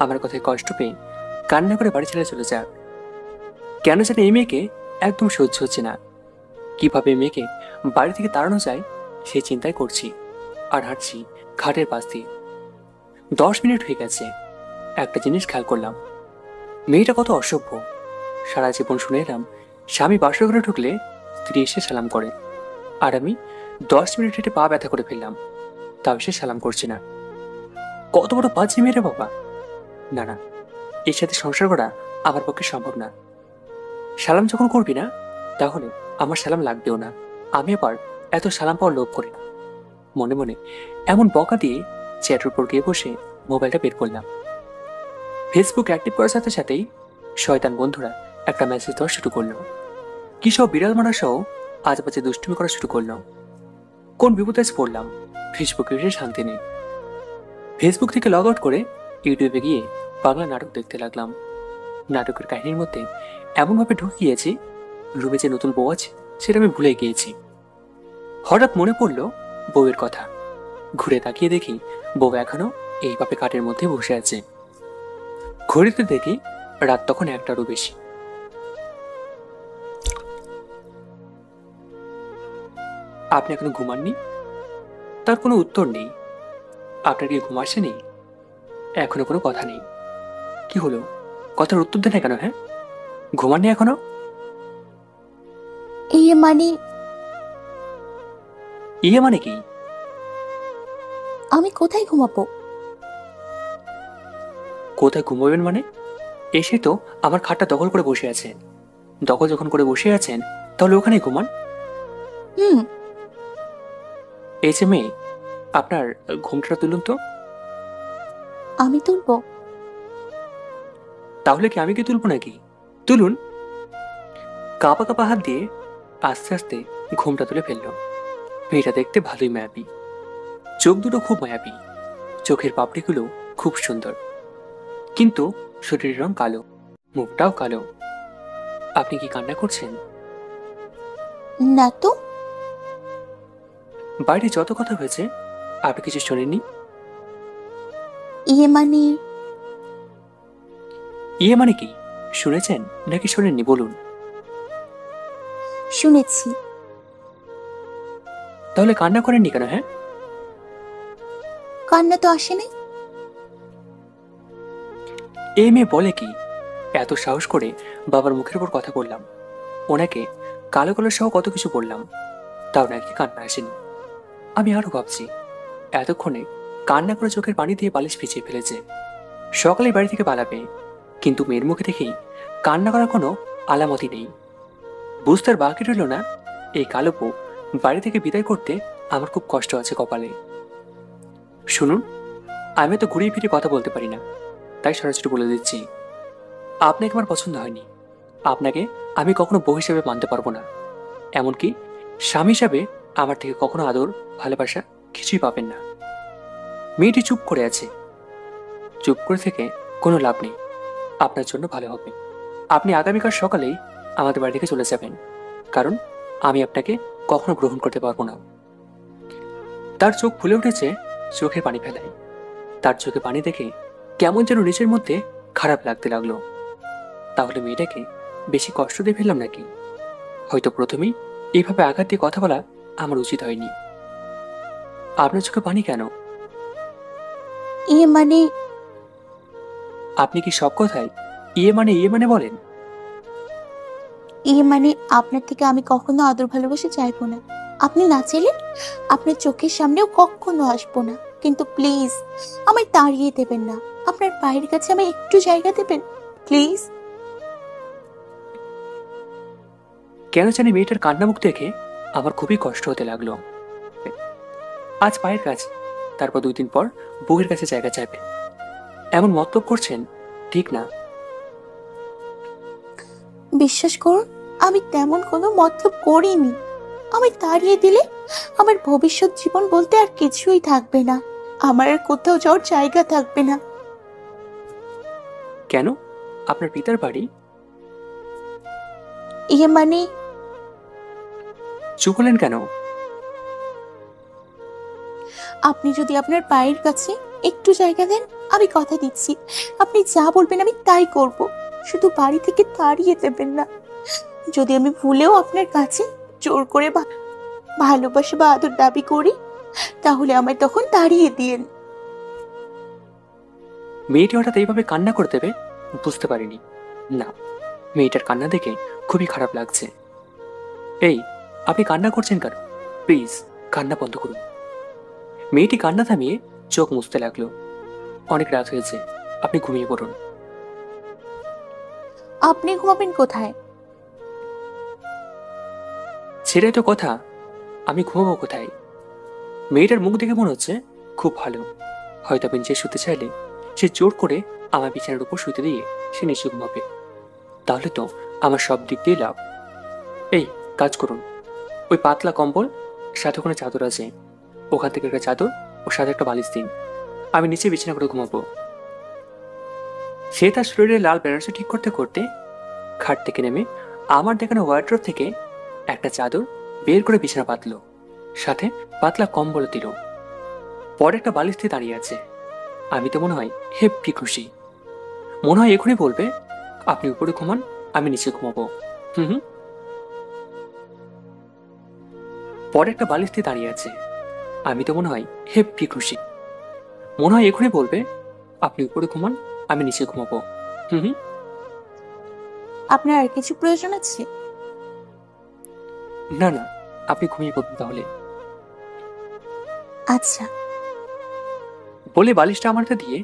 আমার কথায় কষ্ট পেয়ে কান্না করে বাড়ি ছেড়ে চলে যাক। কেন জানি এই মেয়েকে একদম সহ্য হচ্ছে না। কিভাবে মেয়েকে বাড়ি থেকে তাড়ানো যায় সেই চিন্তাই করছি। আর হাঁটছি খাটের পাশ দিয়ে। 10 মিনিট হয়ে গেছে। একটা জিনিস খেয়াল করলাম, মেয়েটা কত অসভ্য। সারা জীবন শুনে এলাম স্বামী বাসর ঘরে ঢুকলে স্ত্রী এসে সালাম করে, আর আমি 10 মিনিট হেঁটে পা ব্যথা করে ফেললাম, তাও সে সালাম করছে না। কত বড় বাজে মেয়ে রে বাবা। না না, এর সাথে সংসার করা আমার পক্ষে সম্ভব না। সালাম যখন করবি না, তাহলে আমার সালাম লাগবেও না। আমি আবার এত সালাম পাওয়ার লোভ করি না। মনে মনে এমন বকা দিয়ে চ্যাটের উপর গিয়ে বসে মোবাইলটা বের করলাম। ফেসবুক অ্যাক্টিভ করার সাথে সাথেই শয়তান বন্ধুরা একটা মেসেজ দেওয়া শুরু করলো। কি সব বিড়াল মারা সহ আজ বাজে দুষ্টুমি করা শুরু করলো। কোন বিপদে পড়লাম, ফেসবুকে এসে শান্তি নেই। ফেসবুক থেকে লগ আউট করে ইউটিউবে গিয়ে বাংলা নাটক দেখতে লাগলাম। নাটকের কাহিনীর মধ্যে এমনভাবে ঢুকিয়েছি, রুমে যে নতুন বউ আছে সেটা আমি ভুলে গিয়েছি। হঠাৎ মনে পড়লো বউয়ের কথা। ঘুরে তাকিয়ে দেখি বউ এখনো এইভাবে কাঠের মধ্যে বসে আছে। ঘড়িতে দেখি রাত তখন 1টারও বেশি। আপনি এখনো ঘুমাননি? তার কোনো উত্তর নেই। আপনার কি ঘুম আসেনি? এখনো কোনো কথা নেই? কি হলো, কথার উত্তর দেন না কেন? হ্যাঁ, ঘুমাননি এখনো? ইয়ে মানে ইয়ে মানে কি? আমি কোথায় ঘুমাবো? কোথায় ঘুমাবেন মানে? এসে তো আমার খাটটা দখল করে বসে আছেন। দখল যখন করে বসে আছেন, তাহলে ওখানে ঘুমান। হুম। এই যে মেয়ে, আপনার ঘুমটা তুলুন তো। আমি তুলবো? তাহলে কি আমি কি তুলবো নাকি? তুলুন। কাঁপা কাঁপা হাত দিয়ে আস্তে আস্তে ঘুমটা তুলে ফেলল। মেয়েটা দেখতে ভালোই মায়াবী, চোখ দুটো খুব মায়াবী, চোখের পাপড়িগুলো খুব সুন্দর, কিন্তু শরীরের রং কালো, মুখটাও কালো। আপনি কি কান্না করছেন? না তো। বাইরে যত কথা হয়েছে আপনি কিছু শোনেননি? ইয়ে মানে ইয়ে মানে কি? শুনেছেন নাকি শোনেননি বলুন। শুনেছি। তাহলে কান্না করেননি কেন? হ্যাঁ, কান্না তো আসে নাই। এই মেয়ে বলে কি? এত সাহস করে বাবার মুখের উপর কথা বললাম, ওনাকে কালো কালো সহ কত কিছু বললাম, তাও নাকি কান্না আসেনি। আমি আরো ভাবছি, এতক্ষণে কান্না করে চোখের পানি দিয়ে বালিশ ভিজিয়ে ফেলেছে। সকালে বাড়ি থেকে পালাবে, কিন্তু মেয়ের মুখে দেখেই কান্না করার কোনো আলামতই নেই। বুঝতে আর বাকি রইল না, এই কালো বউ বাড়ি থেকে বিদায় করতে আমার খুব কষ্ট আছে কপালে। শুনুন, আমি তো ঘুরিয়ে ফিরে কথা বলতে পারি না, তাই সরাসরি বলে দিচ্ছি, আপনাকে আমার পছন্দ হয়নি। আপনাকে আমি কখনো বউ হিসেবে মানতে পারবো না। এমনকি স্বামী হিসাবে আমার থেকে কখনো আদর, ভালোবাসা কিছুই পাবেন না। মেয়েটি চুপ করে আছে। চুপ করে থেকে কোনো লাভ নেই। আপনার জন্য ভালো হবে আপনি আগামীকাল সকালেই আমাদের বাড়ি থেকে চলে যাবেন, কারণ আমি আপনাকে কখনো গ্রহণ করতে পারবো না। তার চোখ ফুলে উঠেছে, চোখের পানি ফেলায়। তার চোখে পানি দেখে কেমন যেন নিজের মধ্যে খারাপ লাগতে লাগলো। তাহলে মেয়েটাকে বেশি কষ্ট দিয়ে ফেললাম নাকি? হয়তো প্রথমেই এইভাবে আঘাত দিয়ে কথা বলা আমার উচিত হয়নি। আপনার চোখে পানি কেন? ইয়ে মানে আপনি কি সব কথায় ইয়ে মানে বলেন? ইয়ে মানে আপনার থেকে আমি কখনো আদর ভালোবাসা চাইবো না। আপনি না চাইলে আপনার চোখের সামনেও কখনো আসবো না, কিন্তু প্লিজ আমায় তাড়িয়ে দেবেন না। আপনার পায়ের কাছে আমায় একটু জায়গা দেবেন প্লিজ। কেন জানি মেয়েটার কান্নামুখ দেখে আমার খুবই কষ্ট হতে লাগলো। আজ পায়ের কাছে, তারপর 2 দিন পর বুকের কাছে জায়গা চাইবে, এমন মতলব করছেন? ঠিক না। বিশ্বাস করুন, আমি তেমন কোনো মতলব করিনি। আমায় তাড়িয়ে দিলে আমার ভবিষ্যৎ জীবন বলতে আর কিছুই থাকবে না। আমার আর কোথাও যাওয়ার জায়গা থাকবে না। কেন? আপনার পিতার বাড়ি? ইয়ে মানে চুপ হলেন কেন? আপনি যদি আপনার পায়ের কাছে একটু জায়গা দেন, আমি কথা দিচ্ছি আপনি যা বলবেন আমি তাই করব। শুধু বাড়ি থেকে তাড়িয়ে দেবেন না। যদি আমি ভুলেও আপনার কাছে জোর করে ভালোবাসা বা আদর দাবি করি, তাহলে আমায় তখন তাড়িয়ে দিয়েন। মেয়েটি হঠাৎ এইভাবে কান্না করে দেবে বুঝতে পারিনি। না, মেয়েটার কান্না দেখে খুবই খারাপ লাগছে। এই, আপনি কান্না করছেন কেন? প্লিজ কান্না বন্ধ করুন। মেয়েটি কান্না থামিয়ে চোখ মুছতে লাগলো। অনেক রাত হয়েছে, আপনি ঘুমিয়ে পড়ুন। আপনি ঘুমাবেন কোথায়? সেটাই তো কথা, আমি ঘুমাবো কোথায়? মেয়েটার মুখ দেখে মনে হচ্ছে খুব ভালো। হয়তো আমি যে শুতে চাইলে সে জোর করে আমার বিছানার উপর শুতে দিয়ে সে নিচে ঘুমাবে। তাহলে তো আমার সব দিক দিয়ে লাভ। এই, কাজ করুন, ওই পাতলা কম্বল সাথে ওখানে চাদর আছে, ওখান থেকে একটা চাদর ও সাথে একটা বালিশ দিন, আমি নিচে বিছানা করে ঘুমাবো। সে তার শরীরে লাল বেনারসি ঠিক করতে করতে খাট থেকে নেমে আমার দেখানো ওয়ার্ড্রোব থেকে একটা চাদর বের করে বিছানা পাতলো, সাথে পাতলা কম্বল দিল। পরে একটা বালিশ দিয়ে দাঁড়িয়ে আছে। আমি তো মনে হয় হেব্বি খুশি। মনে হয় এখনই বলবে, আপনি উপরে ঘুমান, আমি নিচে ঘুমাবো। হুম হুম। পরে একটা বালিশ দিয়ে দাঁড়িয়ে আছে। আমি তো মনে হয় হেব্বি খুশি। মনে হয় এখনই বলবে আপনি উপরে ঘুমান, আমি নিচে ঘুমাবো। হুম হুম। আপনার আর কিছু প্রয়োজন আছে? না না, আপনি ঘুমিয়ে পড়বেন তাহলে। আচ্ছা। বলে বালিশটা আমারটা দিয়ে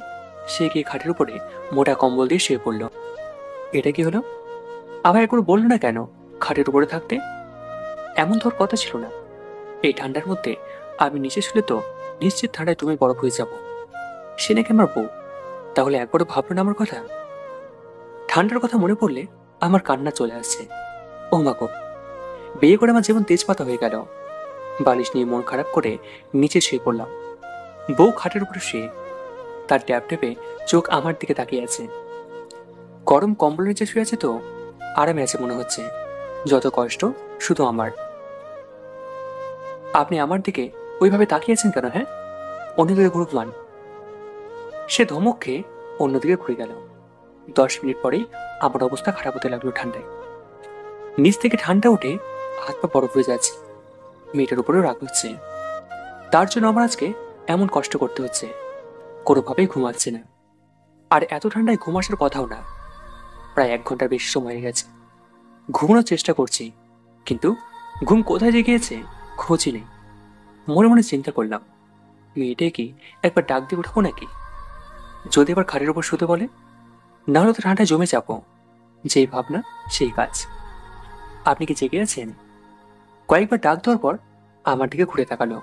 সে গিয়ে খাটের উপরে মোটা কম্বল দিয়ে শুয়ে পড়ল। এটা কি হলো? আবার একবার বললো না কেন খাটের উপরে থাকতে? এমন তোর কথা ছিল না। এই ঠান্ডার মধ্যে আমি নিচে শুলে তো নিশ্চিত ঠান্ডায় তুমি বরফ হয়ে যাব। সে নাকি আমার বউ, তাহলে একবারও ভাবলো না আমার কথা? ঠান্ডার কথা মনে পড়লে আমার কান্না চলে আসছে। ও মা গো, বিয়ে করে আমার জীবন তেজপাতা হয়ে গেল। বালিশ নিয়ে মন খারাপ করে নিচে শুয়ে পড়লাম। বউ খাটের উপরে শুয়ে, তার ট্যাপ ট্যাপে চোখ আমার দিকে তাকিয়ে আছে। গরম কম্বলের নিচে শুয়ে আছে তো আরামে আছে মনে হচ্ছে। যত কষ্ট শুধু আমার। আপনি আমার দিকে ওইভাবে তাকিয়েছেন কেন? হ্যাঁ, অন্যদিকে ঘুরুন। সে ধমক খেয়ে অন্যদিকে ঘুরে গেল। 10 মিনিট পরেই আমার অবস্থা খারাপ হতে লাগলো ঠান্ডায়। নিচ থেকে ঠান্ডা উঠে হাত পা বরফ হয়ে যাচ্ছে। মেয়েটার উপরেও রাগ হচ্ছে, তার জন্য আমার আজকে এমন কষ্ট করতে হচ্ছে। কোনোভাবেই ঘুমাচ্ছে না। আর এত ঠান্ডায় ঘুম আসার কথাও না। প্রায় 1 ঘন্টার বেশি সময় হয়ে গেছে। ঘুমানোর চেষ্টা করছি, কিন্তু ঘুম কোথায় যে গিয়েছে খোঁজই নেই। মনে মনে চিন্তা করলাম, মেয়েটে কি একবার ডাক দিয়ে উঠাবো নাকি? যদি এবার খাটের উপর শুতে বলে, নাহলে তো ঠান্ডায় জমে যাবো। যেই ভাবনা সেই কাজ। আপনি কি জেগে আছেন? কয়েকবার ডাক দেওয়ার পর আমার দিকে ঘুরে তাকালো।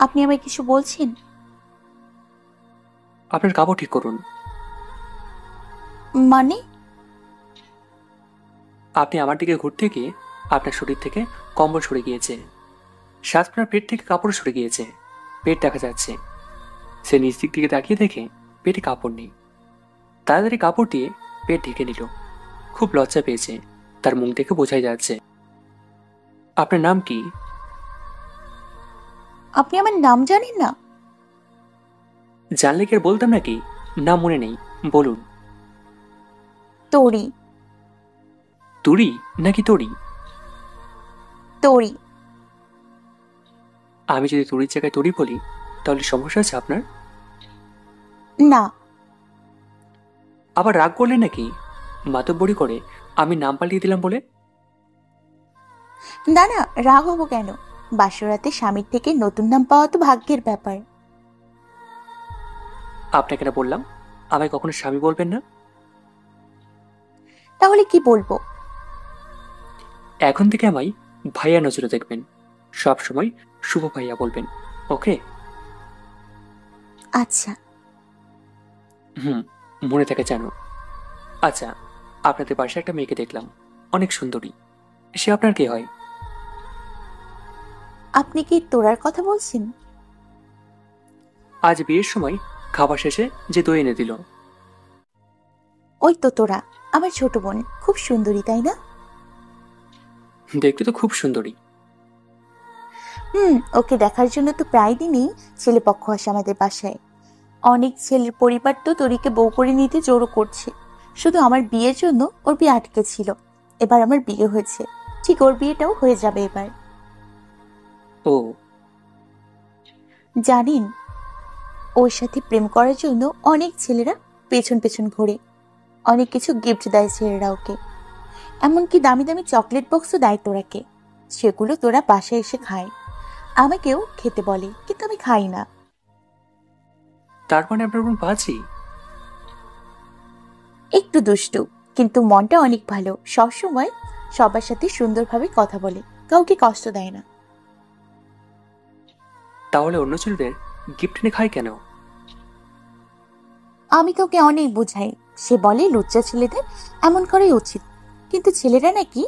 আপনি আমায় কিছু বলছেন? আপনার কাপড় ঠিক করুন। মানে? আপনি আমার দিকে ঘুরতে গিয়ে আপনার শরীর থেকে কম্বল সরে গিয়েছে। সাথে আপনার পেট থেকে কাপড় সরে গিয়েছে। পেট দেখা যাচ্ছে। সে নিচ দিক থেকে তাকিয়ে দেখে পেটে কাপড় নেই। তাড়াতাড়ি কাপড় দিয়ে পেট ঢেকে নিল। খুব লজ্জা পেয়েছে, তার মুখ দেখে বোঝাই যাচ্ছে। আপনার নাম কি? আপনি আমার নাম জানেন না? জানলে কি আর বলতাম নাকি? নাম মনে নেই, বলুন। তরি। তুরি নাকি তরি? তরি। আমি যদি তুরির জায়গায় তরি বলি তাহলে সমস্যা আছে আপনার? না। আবার রাগ করলেন নাকি মাতব্বরি করে আমি নাম পাল্টিয়ে দিলাম বলে? না না, রাগ হবো কেন? বাসরাতে স্বামীর থেকে নতুন নাম পাওয়া তো ভাগ্যের ব্যাপার। আপনাকে না বললাম আমায় কখনো স্বামী বলবেন না? তাহলে কি বলবো? এখন থেকে আমায় ভাইয়া নজরে দেখবেন। সব সময় শুভ ভাইয়া বলবেন, ওকে? আচ্ছা। মনে থাকে জানো। আচ্ছা, আপনাদের পাশে একটা মেয়েকে দেখলাম, অনেক সুন্দরী। সে আপনার কে হয়? আপনি কি তোরার কথা বলছেন? আজ বিয়ের সময় খাবার শেষে যে দই এনে দিল। ওই তো তোরা, আমার ছোট বোন। খুব সুন্দরী, তাই না? দেখতে তো খুব সুন্দরী। ওকে দেখার জন্য তো প্রায় দিনই ছেলে পক্ষ আসে আমাদের বাসায়। অনেক ছেলের পরিবার তো তরিকে বউ করে নিতে জোরও করছে। শুধু আমার বিয়ের জন্য ওর বিয়ে আটকে ছিল। এবার আমার বিয়ে হয়েছে, ঠিক ওর বিয়েটাও হয়ে যাবে এবার। ও জানেন, ওর সাথে প্রেম করার জন্য অনেক ছেলেরা পেছন পেছন ঘোরে। অনেক কিছু গিফট দেয় ছেলেরা ওকে। এমনকি দামি দামি চকলেট বক্সও দেয় তোরাকে। সেগুলো তোরা বাসায় এসে খায়। আমাকেও খেতে বলে, কিন্তু আমি খাই না। তার মানে আপনার বোন বাজি? একটু দুষ্টু, কিন্তু মনটা অনেক ভালো। সবসময় সবার সাথে সুন্দরভাবে কথা বলে, কাউকে কষ্ট দেয় না। তাহলে অন্য ছেলেদের গিফট এনে খায় কেন? আমি তোকে অনেক বোঝাই। সে বলে লুচ্চা ছেলেদের এমন করাই উচিত, কিন্তু ছেলেরা নাকি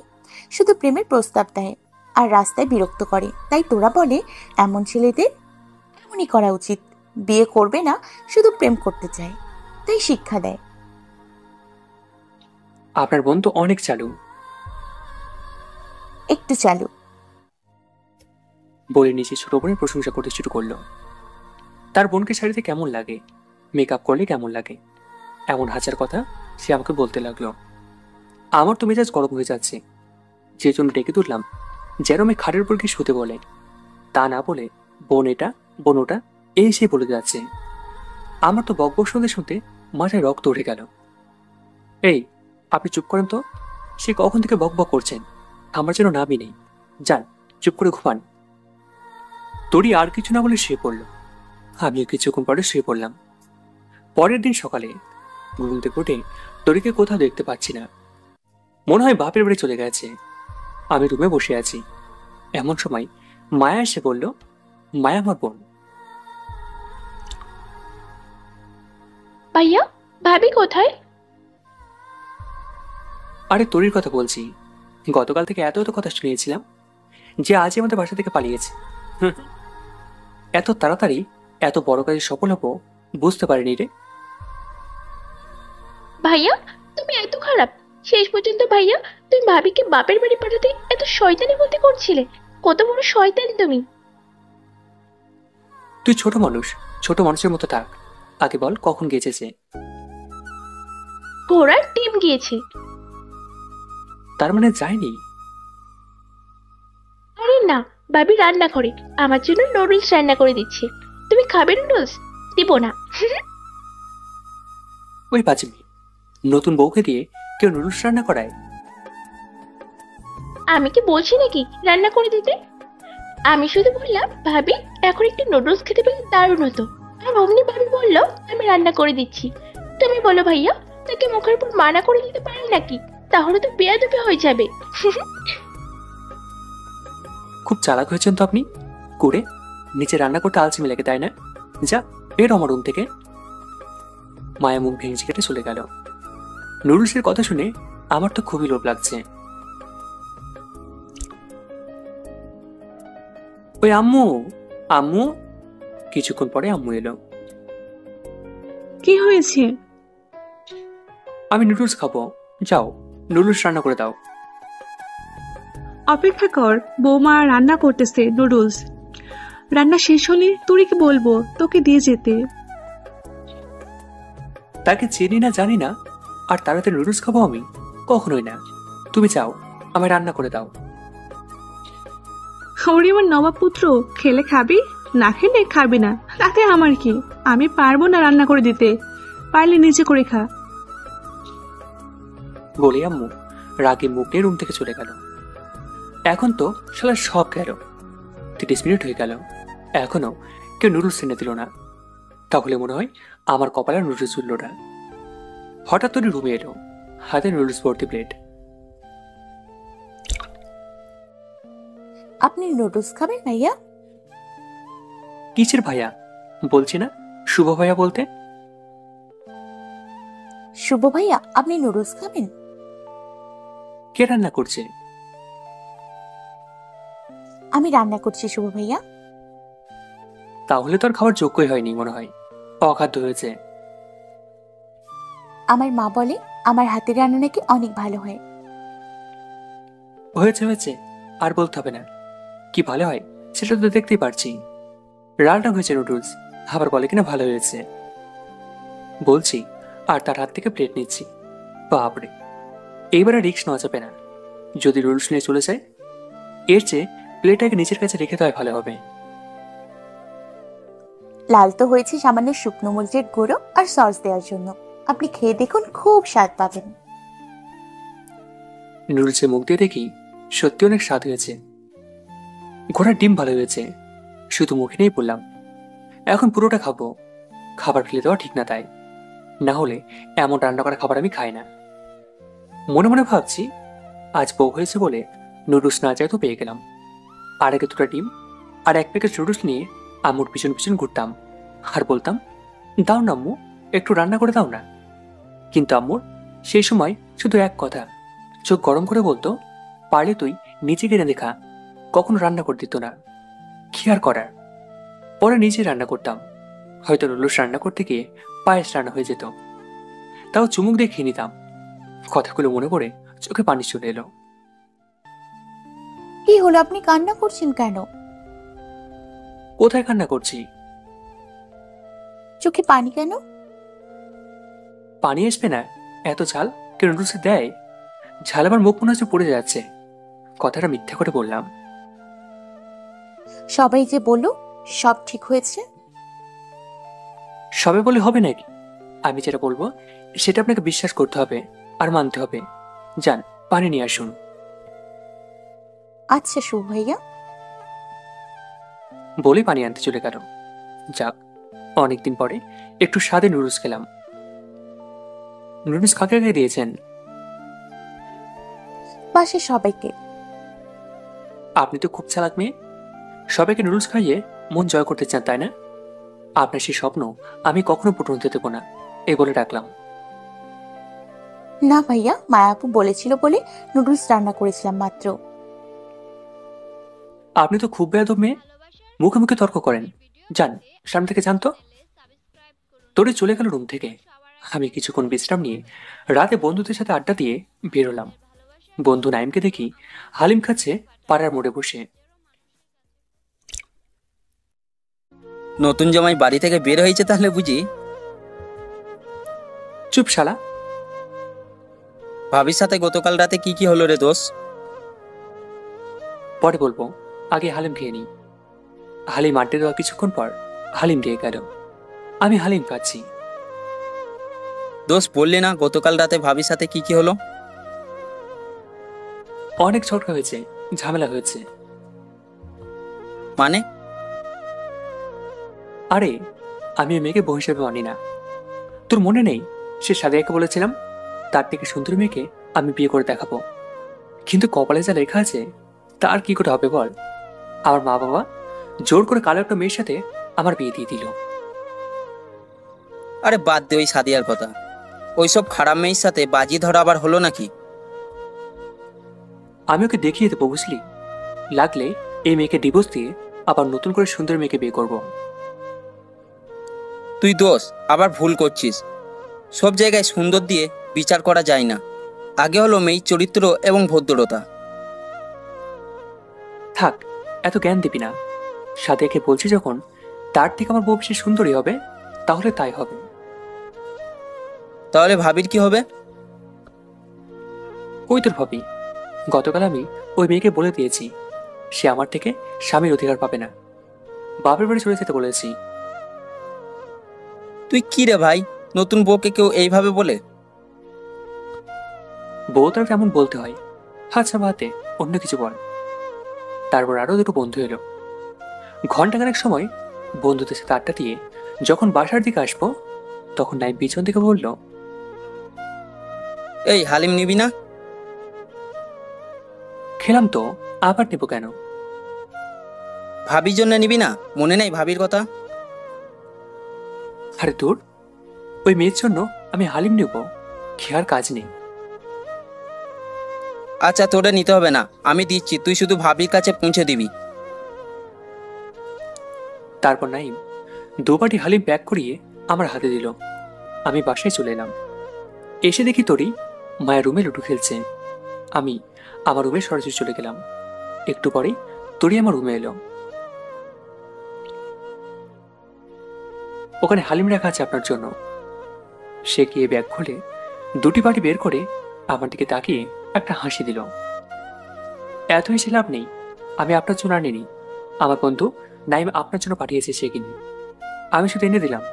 শুধু প্রেমের প্রস্তাব দেয় আর রাস্তায় বিরক্ত করে। তাই তোরা বলে এমন ছেলেদের এমনই করা উচিত। বিয়ে করবে না, শুধু প্রেম করতে চায়, তাই শিক্ষা দেয়। আপনার বোন তো অনেক চালু। একটু চালু। বলে নিচে ছোট বোনের প্রশংসা করতে শুরু করলো। তার বোনকে শাড়িতে কেমন লাগে, মেকআপ করলে কেমন লাগে, এমন হাজার কথা সে আমাকে বলতে লাগলো। আমার তো মেজাজ গরম হয়ে যাচ্ছে। যে জন্য ডেকে তুললাম যেন আমি খাটের উপর গিয়ে শুতে বলে, তা না বলে বোন এটা বোন ওটা এই সে বলে যাচ্ছে। আমার তো বকবক শুনতে শুনতে মাথায় রক্ত উঠে গেল। এই, আপনি চুপ করেন তো। সে কখন থেকে বকবক করছেন, আমার যেন নামই নেই। যান, চুপ করে ঘুমান। তরি আর কিছু না বলে শুয়ে পড়ল। আমিও কিছুক্ষণ পরে শুয়ে পড়লাম। পরের দিন সকালে ঘুম থেকে উঠে তরিকে কোথাও দেখতে পাচ্ছি না। মনে হয় বাপের বাড়ি চলে গেছে। আমি রুমে বসে আছি। এমন সময় মায়া এসে বলল, মায়া আমার বোন। ভাইয়া, ভাবি কোথায়? আরে তরির কথা বলছি। গতকাল থেকে এত এত কথা শুনিয়েছিলাম যে আজ আমাদের বাসা থেকে পালিয়েছে। হুম, এত তাড়াতাড়ি এত বড় কাজে সফল হবো বুঝতে পারিনি রে। ভাইয়া, তুমি এত খারাপ? শেষ পর্যন্ত ভাইয়া তুমি ভাবিকে বাপের বাড়ি পাঠাতে এত শয়তানি বুদ্ধি করছিলে? কত বড় শয়তান তুমি! তুই ছোট মানুষ, ছোট মানুষের মতো থাক। আগে বল কখন গেছে সে? ঘোড়ার ডিম গিয়েছে। তার মানে যায়নি? আরে না, ভাবি রান্না করে আমার জন্য নুডলস রান্না করে দিচ্ছে। তুমি খাবে নুডলস? দিব না। ওই বাজমি, নতুন বউকে দিয়ে কেউ নুডলস রান্না করায়? আমি কি বলছি নাকি রান্না করে দিতে? আমি শুধু বললাম ভাবি এখন একটু নুডলস খেতে পেলে দারুণ হতো, আর অমনি ভাবি বললো আমি রান্না করে দিচ্ছি। তুমি বলো ভাইয়া, তাকে মুখের উপর মানা করে দিতে পারি নাকি? তাহলে তো বেয়াদবি হয়ে যাবে। খুব চালাক হয়েছেন তো আপনি। করে নিচে রান্না করতে আলসেমি লাগে, তাই না? যা, বের আমার রুম থেকে। মায়া মুখ ভেঙে কেটে চলে গেল। নুডলসের কথা শুনে আমার তো খুবই লোভ লাগছে। ওই আম্মু, আম্মু। কিছুক্ষণ পরে আম্মু এলো। কি হয়েছে? আমি নুডলস খাবো, যাও নুডলস রান্না করে দাও। অপেক্ষা কর, বৌমা রান্না করতেছে নুডলস। রান্না শেষ হলে তুরিকে বলবো তোকে দিয়ে যেতে। তাকে চিনি না জানি না, আর তাড়াতাড়ি নুডলস খাবো আমি? কখনোই না। তুমি যাও, আমায় রান্না করে দাও। ওরে আমার নবাব পুত্র, খেলে খাবি, না খেলে খাবি না, তাতে আমার কি? আমি পারবো না রান্না করে দিতে, পারলে নিজে করে খা। বলে আম্মু রাগে মুখ নিয়ে রুম থেকে চলে গেল। এখন তো শালা সব গেল। 30 মিনিট হয়ে গেল, এখনো কেউ নুডলস এনে দিল না। তাহলে মনে হয় আমার কপালে নুডলস উঠল না। হঠাৎ করে রুমে এলো, হাতে নুডলস ভর্তি প্লেট। আপনি নুডলস খাবেন ভাইয়া? কিসের ভাইয়া? বলছি না শুভ ভাইয়া বলতে। শুভ ভাইয়া, আপনি নুডলস খাবেন? কে রান্না করছে? আমি রান্না করছি শুভ ভাইয়া। তাহলে তো আর খাবার যোগ্যই হয়নি, মনে হয় অখাদ্য হয়েছে। আমার মা বলে আমার হাতের রান্না নাকি অনেক ভালো হয়। হয়েছে হয়েছে, আর বলতে হবে না। কি ভালো হয় সেটা তো দেখতেই পারছি। রান্না হয়েছে নুডলস, আবার বলে কিনা ভালো হয়েছে। বলছি আর তার হাত থেকে প্লেট নিচ্ছি। বাপরে, এইবারে রিস্ক নেওয়া যাবে না। যদি নুডলস নিয়ে চলে যায়, এর চেয়ে প্লেটটাকে নিচের কাছে রেখে দেওয়াই ভালো হবে। লাল তো হয়েছে সামান্য শুকনো মরিচের গুঁড়ো আর সস দেওয়ার জন্য। আপনি খেয়ে দেখুন, খুব স্বাদ পাবেন। নুডলসে মুখ দিয়ে দেখি সত্যি অনেক স্বাদ হয়েছে। ঘোড়ার ডিম ভালো হয়েছে, শুধু মুখে নিয়েই বললাম। এখন পুরোটা খাবো। খাবার ফেলে দেওয়া ঠিক না, তাই না হলে এমন রান্না করা খাবার আমি খাই না। মনে মনে ভাবছি আজ বউ হয়েছে বলে নুডলস না চাই তো পেয়ে গেলাম। আর আগে 2টা ডিম আর 1 প্যাকেট নুডলস নিয়ে আম্মুর পিছন পিছন ঘুরতাম আর বলতাম, দাও না আম্মু, একটু রান্না করে দাও না। কিন্তু আম্মুর সেই সময় শুধু এক কথা, চোখ গরম করে বলতো, পারলে তুই নিচে কিনে দেখা। কখনো রান্না করে দিত না। কি আর করার, পরে নিজে রান্না করতাম। হয়তো নুডলস রান্না করতে গিয়ে পায়েস রান্না হয়ে যেত, তাও চুমুক দিয়ে খেয়ে নিতাম। কথাগুলো মনে পড়ে চোখে পানি চলে এলো। কি হলো, আপনি কান্না করছেন কেন? কোথায় কান্না করছি? চোখে পানি কেন? পানি আসবে না? এত ঝাল কে নুডলসে দেয়? ঝাল আমার মুখ মনে হচ্ছে পড়ে যাচ্ছে। কথাটা মিথ্যা করে বললাম। সবাই যে বলল সব ঠিক হয়েছে। সবে বলে হবে নাকি? আমি যেটা বলবো সেটা আপনাকে বিশ্বাস করতে হবে আর মানতে হবে। যান, পানি নিয়ে আসুন। আচ্ছা শুভ ভাইয়া। বলে পানি আনতে চলে গেল। যাক, অনেকদিন পরে একটু স্বাদে নুডলস খেলাম। নুডলস কাকে কাকে দিয়েছেন? বাসায় সবাইকে। আপনি তো খুব চালাক মেয়ে। সবাইকে নুডলস খাইয়ে মন জয় করতে চান, তাই না? আপনার সেই স্বপ্ন আমি কখনো পূরণ হতে দেবো না, এই বলে ডাকলাম। না ভাইয়া, মায়াপু বলেছিল বলে নুডলস রান্না করেছিলাম মাত্র। আপনি তো খুব বেয়াদব মেয়ে, মুখে মুখে তর্ক করেন। যান, সামনে থেকে যান তো। তোরে চলে গেল রুম থেকে। আমি কিছুক্ষণ বিশ্রাম নিয়ে রাতে বন্ধুদের সাথে আড্ডা দিয়ে বেরোলাম। বন্ধু নাইমকে দেখি হালিম খাচ্ছে পাড়ার মোড়ে বসে। নতুন জামাই বাড়ি থেকে বের হয়েছে তাহলে বুঝি? চুপ শালা। ভাবির সাথে গতকাল রাতে কি কি হলো রে দোষ? পরে বলবো, আগে হালিম খেয়ে নিই। হালিম আড্ডে দেওয়া কিছুক্ষণ পর হালিম দিয়ে গেল। আমি হালিম খাচ্ছি। দোষ বললি না গতকাল রাতে ভাবির সাথে কি কি হলো? অনেক ঝগড়া হয়েছে, ঝামেলা হয়েছে। মানে? আরে, আমি ওই মেয়েকে বউ হিসেবে মানি না। তোর মনে নেই সে সাদিয়াকে বলেছিলাম তার থেকে সুন্দর মেয়েকে আমি বিয়ে করে দেখাবো? কিন্তু কপালে যা লেখা আছে তার কি করে হবে বল? আমার মা বাবা জোর করে কালো একটা মেয়ের সাথে আমার বিয়ে দিয়ে দিল। আরে বাদ দে ওই সাদিয়ার কথা। ওইসব খারাপ মেয়ের সাথে বাজি ধরা আবার হলো নাকি? আমি ওকে দেখিয়ে দেবো, বুঝলি? লাগলে এই মেয়েকে ডিভোর্স দিয়ে আবার নতুন করে সুন্দর মেয়েকে বিয়ে করব। তুই দোষ আবার ভুল করছিস। সব জায়গায় সুন্দর দিয়ে বিচার করা যায় না। আগে হলো মেয়ের চরিত্র এবং ভদ্রতা। থাক, এত জ্ঞান দিবি না। সাদিয়াকে বলছি যখন তার থেকে আমার বউ বেশি সুন্দরী হবে, তাহলে তাই হবে। তাহলে ভাবির কি হবে? কই তোর ভাবি? গতকাল আমি ওই মেয়েকে বলে দিয়েছি সে আমার থেকে স্বামীর অধিকার পাবে না। বাপের বাড়ি চলে যেতে বলেছি। তুই কি রে ভাই, নতুন বউকে কেউ এইভাবে বলে? বউ তার কেমন বলতে হয়? আচ্ছা বাদে, অন্য কিছু বল। তারপর আরো দুটো বন্ধু এলো। ঘন্টাখানেক সময় বন্ধুদের সাথে আড্ডা দিয়ে যখন বাসার দিকে আসবো, তখন নাইম পিছন থেকে বলল, এই হালিম নিবি না? খেলাম তো, আবার নেবো কেন? ভাবির জন্য নিবি না? মনে নেই ভাবির কথা? আরে তোর ওই মেয়ের জন্য আমি হালিম নেব, খেয়ার কাজ নেই। আচ্ছা তোরে নিতে হবে না, আমি দিচ্ছি, তুই শুধু ভাবির কাছে পৌঁছে দিবি। তারপর নাইম দুবাটি হালিম প্যাক করিয়ে আমার হাতে দিল। আমি বাসায় চলে এলাম। এসে দেখি তোরই মায়ের রুমে লুডো খেলছে। আমি আমার রুমে সরাসরি চলে গেলাম। একটু পরেই তোরই আমার রুমে এলো। ওখানে হালিম রাখা আছে আপনার জন্য। সে গিয়ে ব্যাগ খুলে দুটি বাটি বের করে আমার দিকে তাকিয়ে একটা হাসি দিল। এত হেসে লাভ নেই, আমি আপনার জন্য আনিনি। আমার বন্ধু নাইম আপনার জন্য পাঠিয়েছে সে কিনে। আমি শুধু এনে দিলাম।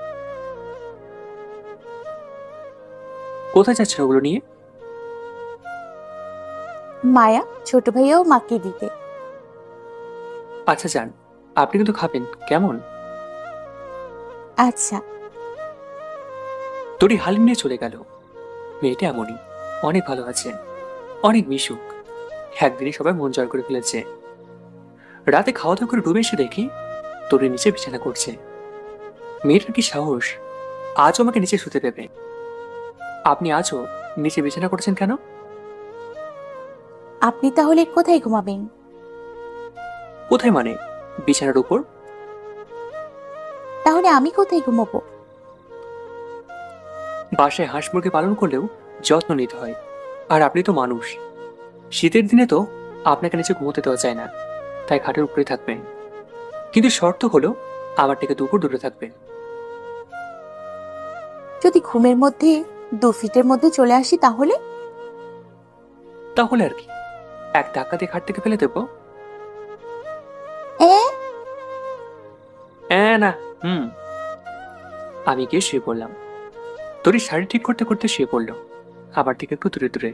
কোথায় যাচ্ছেন ওগুলো নিয়ে? মায়া ছোট ভাইয়াও মাকে দিতে। আচ্ছা যান, আপনি কিন্তু খাবেন কেমন? আচ্ছা। তোরই হালিম নিয়ে চলে গেল। মেয়েটা এমনই, অনেক ভালো আছে, অনেক মিশুক। একদিনই সবাই মন জয় করে ফেলেছে। রাতে খাওয়া দাওয়া করে রুমে এসে দেখি তোর নিচে বিছানা করছে। মেয়েটার কি সাহস, আজও আমাকে নিচে শুতে দেবে? আপনি আজও নিচে বিছানা করছেন কেন? আপনি তাহলে কোথায় ঘুমাবেন? কোথায় মানে? বিছানার উপর। তাহলে আমি কোথায় ঘুমাবো? বাসায় হাঁস মুরগি পালন করলেও যত্ন নিতে হয়। আর আপনি তো মানুষ, শীতের দিনে তো আপনাকে নিচে ঘুমোতে দেওয়া যায় না, তাই খাটের উপরে থাকবেন। কিন্তু শর্ত হলো আমার থেকে দুপুর দূরে থাকবেন। যদি ঘুমের মধ্যে 2 ফিটের মধ্যে চলে আসি তাহলে? তাহলে আর কি, এক ধাক্কা দিয়ে খাট থেকে ফেলে দেবো। না, আমি গিয়ে শুয়ে পড়লাম। তরি শাড়ি ঠিক করতে করতে শুয়ে পড়লো আমার থেকে একটু দূরে দূরে।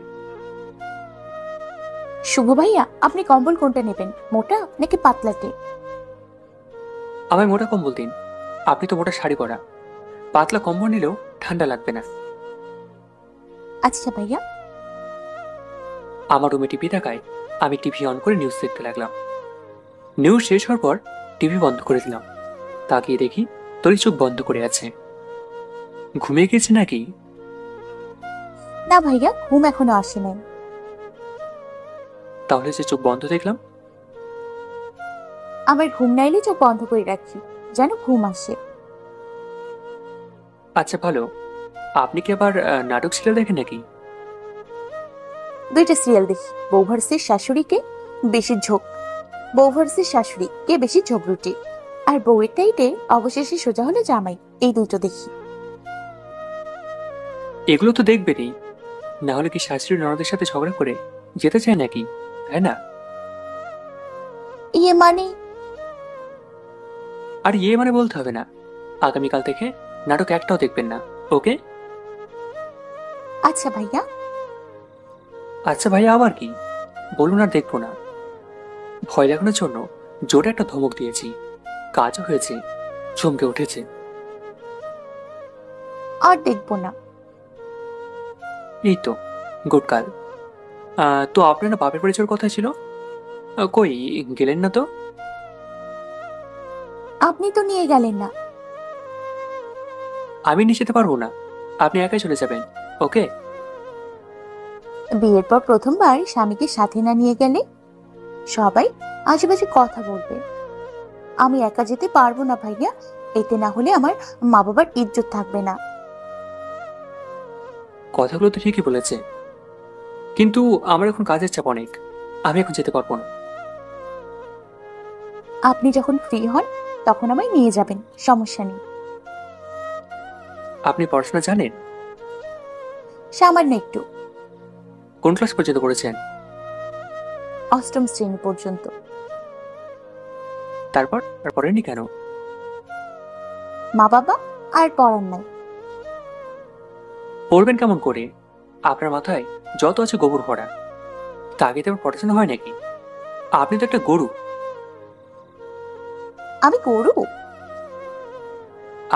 শুভ ভাইয়া, আপনি কম্বল কোনটা নেবেন, মোটা নাকি পাতলাটে? আমায় মোটা কম্বল দিন, আপনি তো মোটা শাড়ি পরা, পাতলা কম্বল নিলেও ঠান্ডা লাগবে না। আচ্ছা ভাইয়া। আমার রুমে টিভি থাকায় আমি টিভি অন করে নিউজ দেখতে লাগলাম। নিউজ শেষ হওয়ার পর টিভি বন্ধ করে দিলাম। তাকিয়ে দেখি তরি চোখ বন্ধ করে আছে। ঘুমিয়ে গেছে নাকি? না ভাইয়া, ঘুম এখনো আসে নাই। তাহলে যে চোখ বন্ধ দেখলাম? আমার ঘুম নাইলে চোখ বন্ধ করে রাখি, যেন ঘুম আসে। আচ্ছা ভালো, আপনি কি আবার নাটক সিরিয়াল দেখেন নাকি? দুইটা সিরিয়াল দেখি, বউ ভার্সেস শাশুড়িকে বেশি ঝোঁক, বউ ভার্সেস শাশুড়ি কে বেশি ঝগড়ুটি, আর বউয়ের টাইটে অবশেষে সোজা হলো জামাই, এই দুটো দেখি। এগুলো তো দেখবেনই, না হলে কি শাশুড়ি ননদের সাথে ঝগড়া করে যেতে চায় নাকি, তাই না? ইয়ে মানে? আর ইয়ে মানে বলতে হবে না, আগামীকাল থেকে নাটক একটাও দেখবেন না, ওকে? আচ্ছা ভাইয়া। আচ্ছা ভাইয়া আবার কি? বলুন আর দেখবো না। ভয় দেখানোর জন্য জোরে একটা ধমক দিয়েছি, কাজও হয়েছে, চমকে উঠেছে। আর দেখবো না। এই তো গুডকাল। তো আপনার না বাপের পরিচয়ের কথা ছিল, কই গেলেন না তো? আপনি তো নিয়ে গেলেন না। আমি নিয়ে যেতে পারবো না, আপনি একাই চলে যাবেন, ওকে? বিয়ের পর প্রথমবার স্বামীকে সাথে না নিয়ে গেলে সবাই আশেপাশে কথা বলবে। আমি একা যেতে পারবো না ভাইয়া, এতে না হলে আমার মা বাবার ইজ্জত থাকবে না। কথাগুলো তো ঠিকই বলেছে, কিন্তু আমার এখন কাজের চাপ অনেক, আমি এখন যেতে পারবো না। আপনি যখন ফ্রি হন তখন আমায় নিয়ে যাবেন, সমস্যা নেই। আপনি পড়াশোনা জানেন? সামান্য একটু। কোন ক্লাস পর্যন্ত পড়েছেন? 8ম শ্রেণী পর্যন্ত। তারপর আর পড়েননি কেন? মা বাবা আর পড়ার নাই। পড়বেন কেমন করে? আপনার মাথায় যত আছে গোবর ভরা, তা আগে তো পড়াশোনা হয় নাকি? আপনি তো একটা গরু। আমি গরু?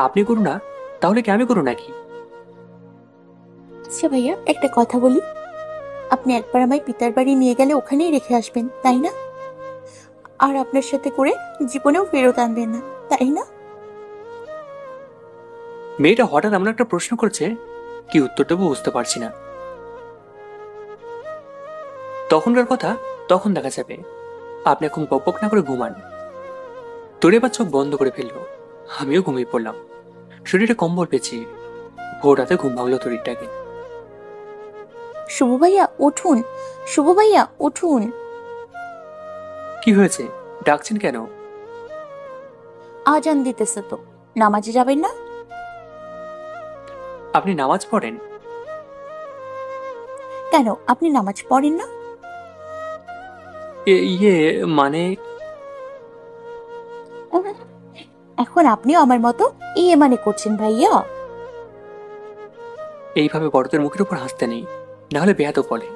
আপনি গরু না, তাহলে কি আমি গরু নাকি? আচ্ছা ভাইয়া, একটা কথা বলি, আপনি একবার আমায় পিতার বাড়ি নিয়ে গেলে ওখানেই রেখে আসবেন, তাই না? আর আপনার সাথে করে জীবনেও ফেরত আনবেন না, তাই না? মেয়েটা হঠাৎ এমন একটা প্রশ্ন করছে, কি উত্তর দেবো বুঝতে পারছি না। তখনকার কথা তখন দেখা যাবে, আপনি এখন বকবক না করে ঘুমান। তোর এবার চোখ বন্ধ করে ফেললো, আমিও ঘুমিয়ে পড়লাম। শরীরে কম্বল পেঁচিয়ে ভোর রাতে ঘুম ভাঙলো তরিটাকে। শুভ ভাইয়া উঠুন, শুভ ভাইয়া উঠুন। কি হয়েছে, ডাকছেন কেন? আজান দিতেছে তো, নামাজে যাবেন না? আপনি নামাজ পড়েন? কেন, আপনি নামাজ পড়েন না? ইয়ে মানে এখন আপনিও আমার মতো ইয়ে মানে করছেন ভাইয়া। এইভাবে বড়দের মুখের উপর হাসতে নেই, না হলে বেয়াদব বলে।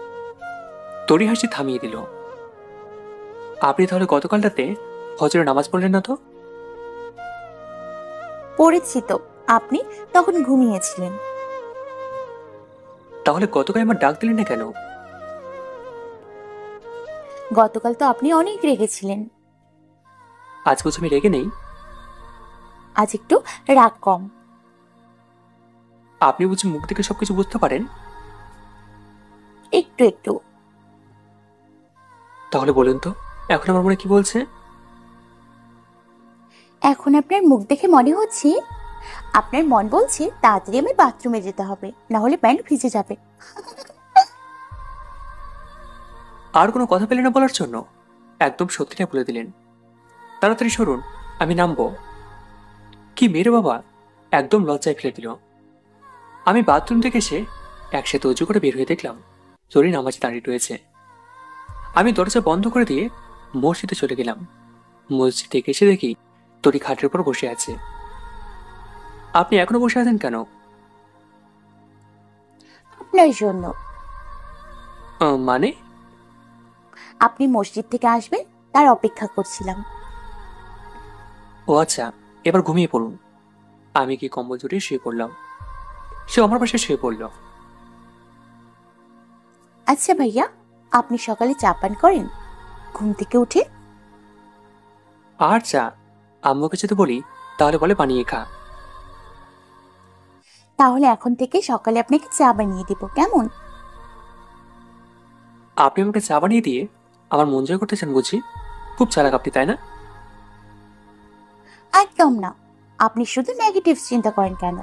তরি হাসি থামিয়ে দিল। আপনি তাহলে গতকাল রাতে ফজরের নামাজ পড়লেন না তো? পড়েছি তো, আপনি তখন ঘুমিয়েছিলেন। তাহলে গতকাল আমার ডাক দিলেন না কেন? গতকাল তো আপনি অনেক রেগেছিলেন। আজ বুঝি আমি রেগে নেই? আজ একটু রাগ কম। আপনি বুঝি মুখ থেকে সবকিছু বুঝতে পারেন? একটু একটু। তাহলে বলুন তো, এখন আমার মনে কি বলছে? এখন আপনার মুখ দেখে মনে হচ্ছে আপনার মন বলছে তাড়াতাড়ি আমি বাথরুমে যেতে হবে, না হলে প্যান্ট ভিজে যাবে। আর কোনো কথা পেলেন না বলার জন্য? একদম সত্যিটা বলে দিলেন। তাড়াতাড়ি সরুন, আমি নামবো। কি মেরে বাবা, একদম লজ্জায় ফেলে দিল। আমি বাথরুম থেকে এসে একসাথে উঁচু করে বের হয়ে দেখলাম তরি নামাজে দাঁড়িয়ে রয়েছে। আমি দরজা বন্ধ করে দিয়ে মসজিদে চলে গেলাম। মসজিদ থেকে এসে দেখি তরি খাটের উপর বসে আছে। আপনি এখনো বসে আছেন কেন? আপনার জন্য। মানে? আপনি মসজিদ থেকে আসবেন তার অপেক্ষা করছিলাম। ও আচ্ছা, এবার ঘুমিয়ে পড়ুন। আমি কি কম্বল জড়িয়ে শুয়ে পড়লাম, সে আমার পাশে শুয়ে পড়ল। আচ্ছা ভাইয়া, আপনি সকালে চা পান করেন ঘুম থেকে উঠে? আর চা? আম্মুকে যদি বলি তাহলে বলে বানিয়ে খা। তাহলে এখন থেকে সকালে আপনাকে চা বানিয়ে দিব, কেমন? আপনি আমাকে চা বানিয়ে দিয়ে আমার মন জয় করতে চান বুঝি? খুব চালাক আপনি, তাই না? একদম না, আপনি শুধু নেগেটিভ চিন্তা করেন কেন?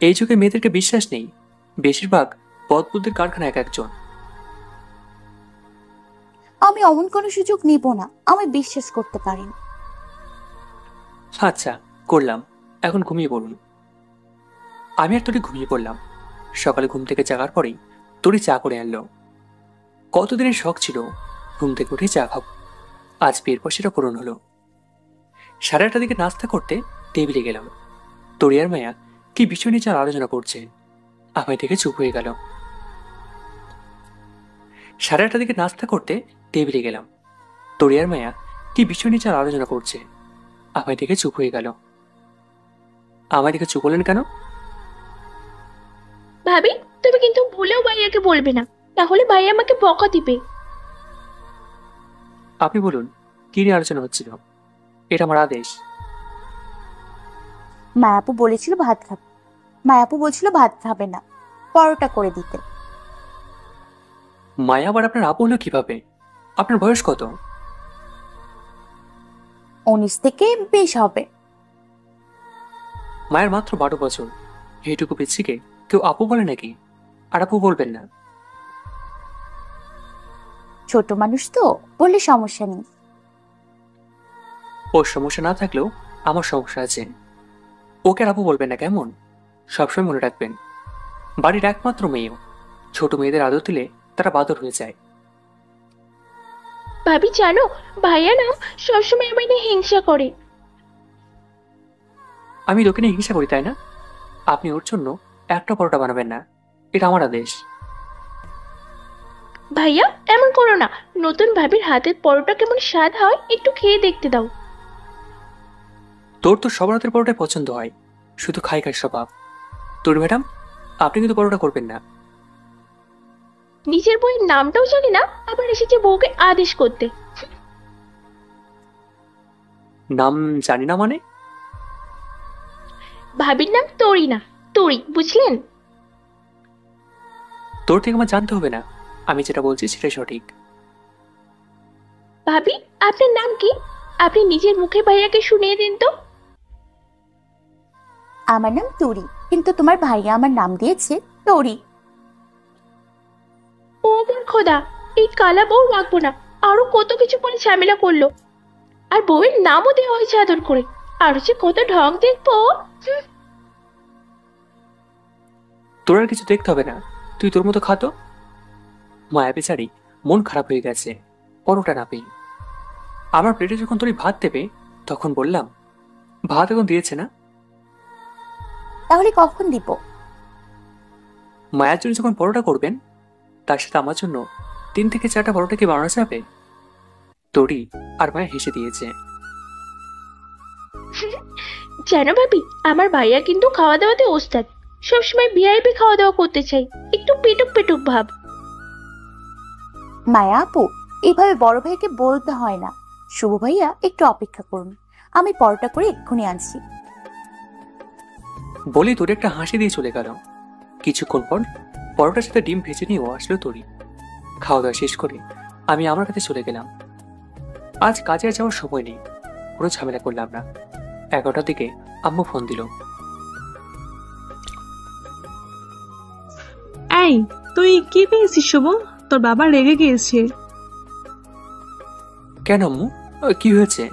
এই যুগে মেয়েদেরকে বিশ্বাস নেই, বেশিরভাগ বদবুদ্ধির কারখানা এক একজন। আমি অমন কোনো সুযোগ নিব না, আমি বিশ্বাস করতে পারেন। আচ্ছা করলাম, এখন ঘুমিয়ে পড়ুন। আমি আর তোরে ঘুমিয়ে পড়লাম। সকালে ঘুম থেকে জাগার পরেই তোরে চা করে আনলো। কতদিনের শখ ছিল ঘুম থেকে উঠে চা খাবো, আজ বিয়ের পর সেটা পূরণ হলো। 8:30টার দিকে নাস্তা করতে টেবিলে গেলাম। তোরি আর মায়া কি বিষয় নিয়ে চার আলোচনা করছে, আমায় দেখে চুপ হয়ে গেল। 8:30টার দিকে নাস্তা করতে টেবিলে গেলাম। তোরি আর মায়া কি বিষয় নিয়ে চার আলোচনা করছে, আমায় দেখে চুপ হয়ে গেল। আমায় দেখে চুপ হলেন কেন? ভাবি, তুমি কিন্তু ভুলেও ভাইয়াকে বলবে না, তাহলে ভাইয়া আমাকে বকা দিবে। আপনি বলুন, কি নিয়ে আলোচনা হচ্ছিল? এটা আমার আদেশ। মায়াপু বলেছিল ভাত খাবে, মায়াপু বলছিল ভাত খাবে না, পরোটা করে দিতে। মায়া আবার আপনার আপু হলো কিভাবে? আপনার বয়স কত? 19 থেকে 20 হবে। মায়ের মাত্র 12 বছর। এইটুকু পিচ্ছিকে কেউ আপু বলে নাকি? আর আপু বলবেন না। ছোট মানুষ তো, বললে সমস্যা নেই। ওর সমস্যা না থাকলেও আমার সমস্যা আছে। ওকে আর আপু বলবেন না কেমন? সবসময় মনে রাখবেন, বাড়ির একমাত্র মেয়েও ছোট মেয়েদের আদর দিলে তারা বাদর হয়ে যায়। ভাবি জানো, ভাইয়া না সবসময় আমায় নিয়ে হিংসা করে। আমি লোকে নিয়ে হিংসা করি তাই না? আপনি ওর জন্য একটা পরোটা বানাবেন না, এটা আমার আদেশ। ভাইয়া এমন করো না, নতুন ভাবির হাতের পরোটা কেমন স্বাদ হয় একটু খেয়ে দেখতে দাও। তোর তো সবার হাতের পরোটাই পছন্দ হয়, শুধু খাই খাই স্বভাব। তোর ম্যাডাম, আপনি কিন্তু পরোটা করবেন না। নিজের বইয়ের নামটাও জানি না, আবার এসেছে বউকে আদেশ করতে। নাম জানি না মানে? ভাবির নাম তোরি না, তোরি, বুঝলেন? তোর থেকে আমার জানতে হবে না, আমি যেটা বলছি সেটাই সঠিক। ভাবি, আপনার নাম কি? আপনি নিজের মুখে ভাইয়াকে শুনিয়ে দিন তো। আমার নাম তুরি, কিন্তু তোমার ভাইয়া আমার নাম দিয়েছে তরি। ও আমার খোদা, এই কালা বউ রাখবো না, আরো কত কিছু বলে ঝামেলা করলো। আর বউয়ের নামও দেওয়া হয়েছে আদর করে, আরো যে কত ঢং দেখবো। তোর আর কিছু দেখতে হবে না, তুই তোর মতো খাতো। মায়া বেচারি মন খারাপ হয়ে গেছে পরোটা না পেয়ে। আমার প্লেটে যখন তোর ভাত দেবে তখন বললাম, ভাত এখন দিয়েছে না? তাহলে কখন দিব? মায়ার জন্য যখন পরোটা করবেন তার সাথে আমার জন্য 3 থেকে 4টা পরোটা কি বানানো যাবে? তোরই আর মায়া হেসে দিয়েছে। জানো ভাবি, আমার ভাইয়া কিন্তু খাওয়া দাওয়াতে ওস্তাদ, সবসময় ভিআইপি খাওয়া দাওয়া করতে চাই, একটু পেটুক পেটুক ভাব। মায়া আপু, এইভাবে বড় ভাইকে বলতে হয় না। শুভ ভাইয়া একটু অপেক্ষা করুন, আমি পরোটা করে এক্ষুনি আনছি। বলে তোর একটা হাসি দিয়ে চলে গেল। কিছুক্ষণ পর পরোটার সাথে ডিম ভেজে নিয়েও আসলো তোরই। খাওয়া দাওয়া শেষ করে আমি আমার কাছে চলে গেলাম। আজ কাজে আর যাওয়ার সময় নেই, কোনো ঝামেলা করলাম না। 11টার দিকে আম্মু ফোন দিল। এই, তুই কি পেয়েছিস শুভ? তোর বাবা রেগে গিয়েছে। কেন আম্মু, কি হয়েছে?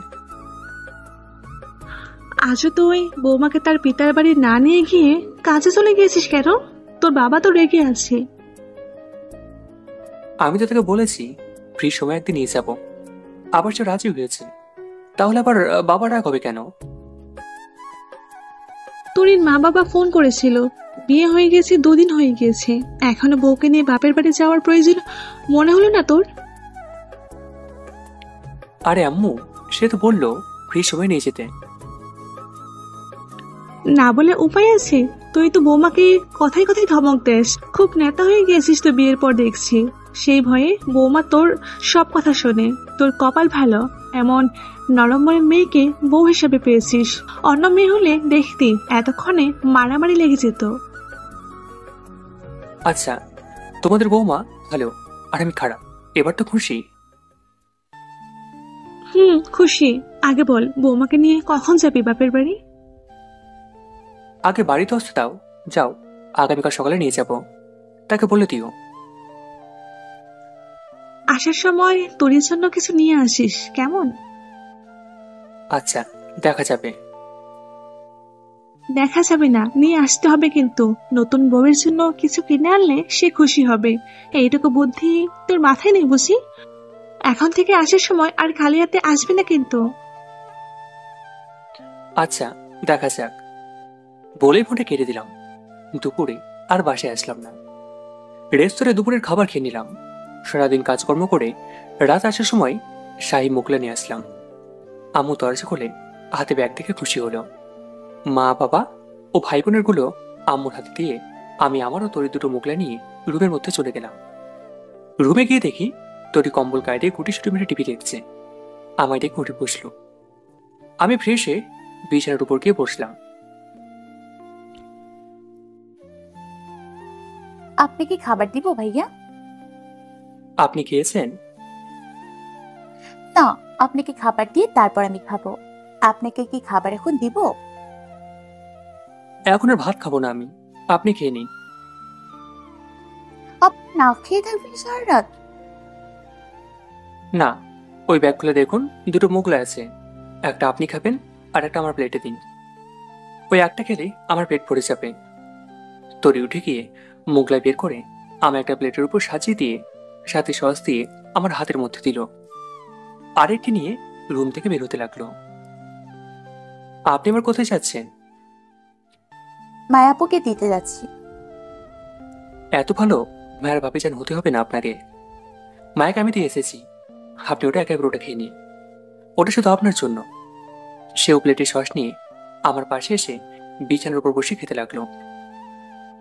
আজও তুই বৌমাকে তার পিতার বাড়ি না নিয়ে গিয়ে কাজে চলে গিয়েছিস কেন? তোর বাবা তো রেগে আছে। আমি তো তোকে বলেছি ফ্রি সময় একদিন নিয়ে যাব, আবার সে রাজি হয়েছে, তাহলে আবার বাবা রাগ হবে কেন? তোরির মা বাবা ফোন করেছিল, বিয়ে হয়ে গেছে 2 দিন হয়ে গিয়েছে, এখনো বউকে নিয়ে বাপের বাড়ি যাওয়ার প্রয়োজন মনে হলো না তোর? আরে আম্মু, সে তো বললো ফ্রি সময় নিয়ে যেতে। না বলে উপায় আছে? তুই তো বৌমাকে কথায় কথায় ধমক দেস, খুব নেতা হয়ে গেছিস তো বিয়ের পর দেখছি। সেই ভয়ে বৌমা তোর সব কথা শোনে। তোর কপাল ভালো, এমন নরম মনের মেয়েকে বউ হিসেবে পেয়েছিস। অন্য মেয়ে হলে দেখতি এতক্ষণে মারামারি লেগে যেত। আচ্ছা, তোমাদের বৌমা ভালো আর আমি খারাপ, এবার তো খুশি? খুশি। আগে বল, বৌমাকে নিয়ে কখন যাবি বাপের বাড়ি? আগে বাড়িতে আসতে দাও, যাও, আগামীকাল সকালে নিয়ে যাব, তাকে বলে দিও। আসার সময় তোর জন্য কিছু নিয়ে আসিস, কেমন? আচ্ছা, দেখা যাবে। দেখা যাবে না, নিয়ে আসতে হবে কিন্তু। নতুন বউয়ের জন্য কিছু কিনে আনলে সে খুশি হবে। এইটুকু বুদ্ধি তোর মাথায় নেই বুঝি? এখন থেকে আসার সময় আর খালি হাতে আসবে না কিন্তু। আচ্ছা, দেখা যাক। বলেই ফোনটা কেটে দিলাম। দুপুরে আর বাসায় আসলাম না। রেস্তোরাঁয় দুপুরের খাবার খেয়ে নিলাম। সারাদিন কাজকর্ম করে রাত আসার সময় শাহী মোগলা নিয়ে আসলাম। আম্মু দরজা খুলে হাতে ব্যাগ থেকে খুশি হলো। মা বাবা ও ভাই বোনের গুলো আম্মুর হাতে দিয়ে আমি আমারও তরি দুটো মোগলা নিয়ে রুমের মধ্যে চলে গেলাম। রুমে গিয়ে দেখি তরি কম্বল গায়ে দিয়ে গুটি সুটি মেরে টিভি দেখছে। আমায় ডেকে উঠে বসলো। আমি ফ্রেশ হয়ে বিছানার উপর গিয়ে বসলাম। আপনি কি খাবার দিব ভাইয়া? আপনি খেয়েছেন? না, আপনাকে খাবার দিয়ে তারপর আমি খাবো। আপনাকে কি খাবার এখন দিব? এখন আর ভাত খাবো না আমি, আপনি খেয়ে নিন। আপনি না খেয়ে থাকবেন সারা রাত? না, ওই ব্যাগ খুলে দেখুন, দুটো মোগলা আছে। একটা আপনি খাবেন আর একটা আমার প্লেটে দিন। ওই একটা খেলেই আমার পেট ভরে যাবে। তরি উঠে গিয়ে মোগলাই বের করে আমি একটা প্লেটের উপর সাজিয়ে দিয়ে সাথে সস দিয়ে আমার হাতের মধ্যে দিল। আরেকটি নিয়ে রুম থেকে বের হতে লাগলো। আপনি আমার কোথায় যাচ্ছেন? মায়াপুকে দিতে যাচ্ছি। এত ভালো মায়ের ভাবিজান হতে হবে না আপনাকে। মায়াকে আমি দিয়ে এসেছি, আপনি ওটা একেবারে ওটা খেয়ে নিন। ওটা শুধু আপনার জন্য। সেও প্লেটে সস নিয়ে আমার পাশে এসে বিছানার উপর বসে খেতে লাগলো।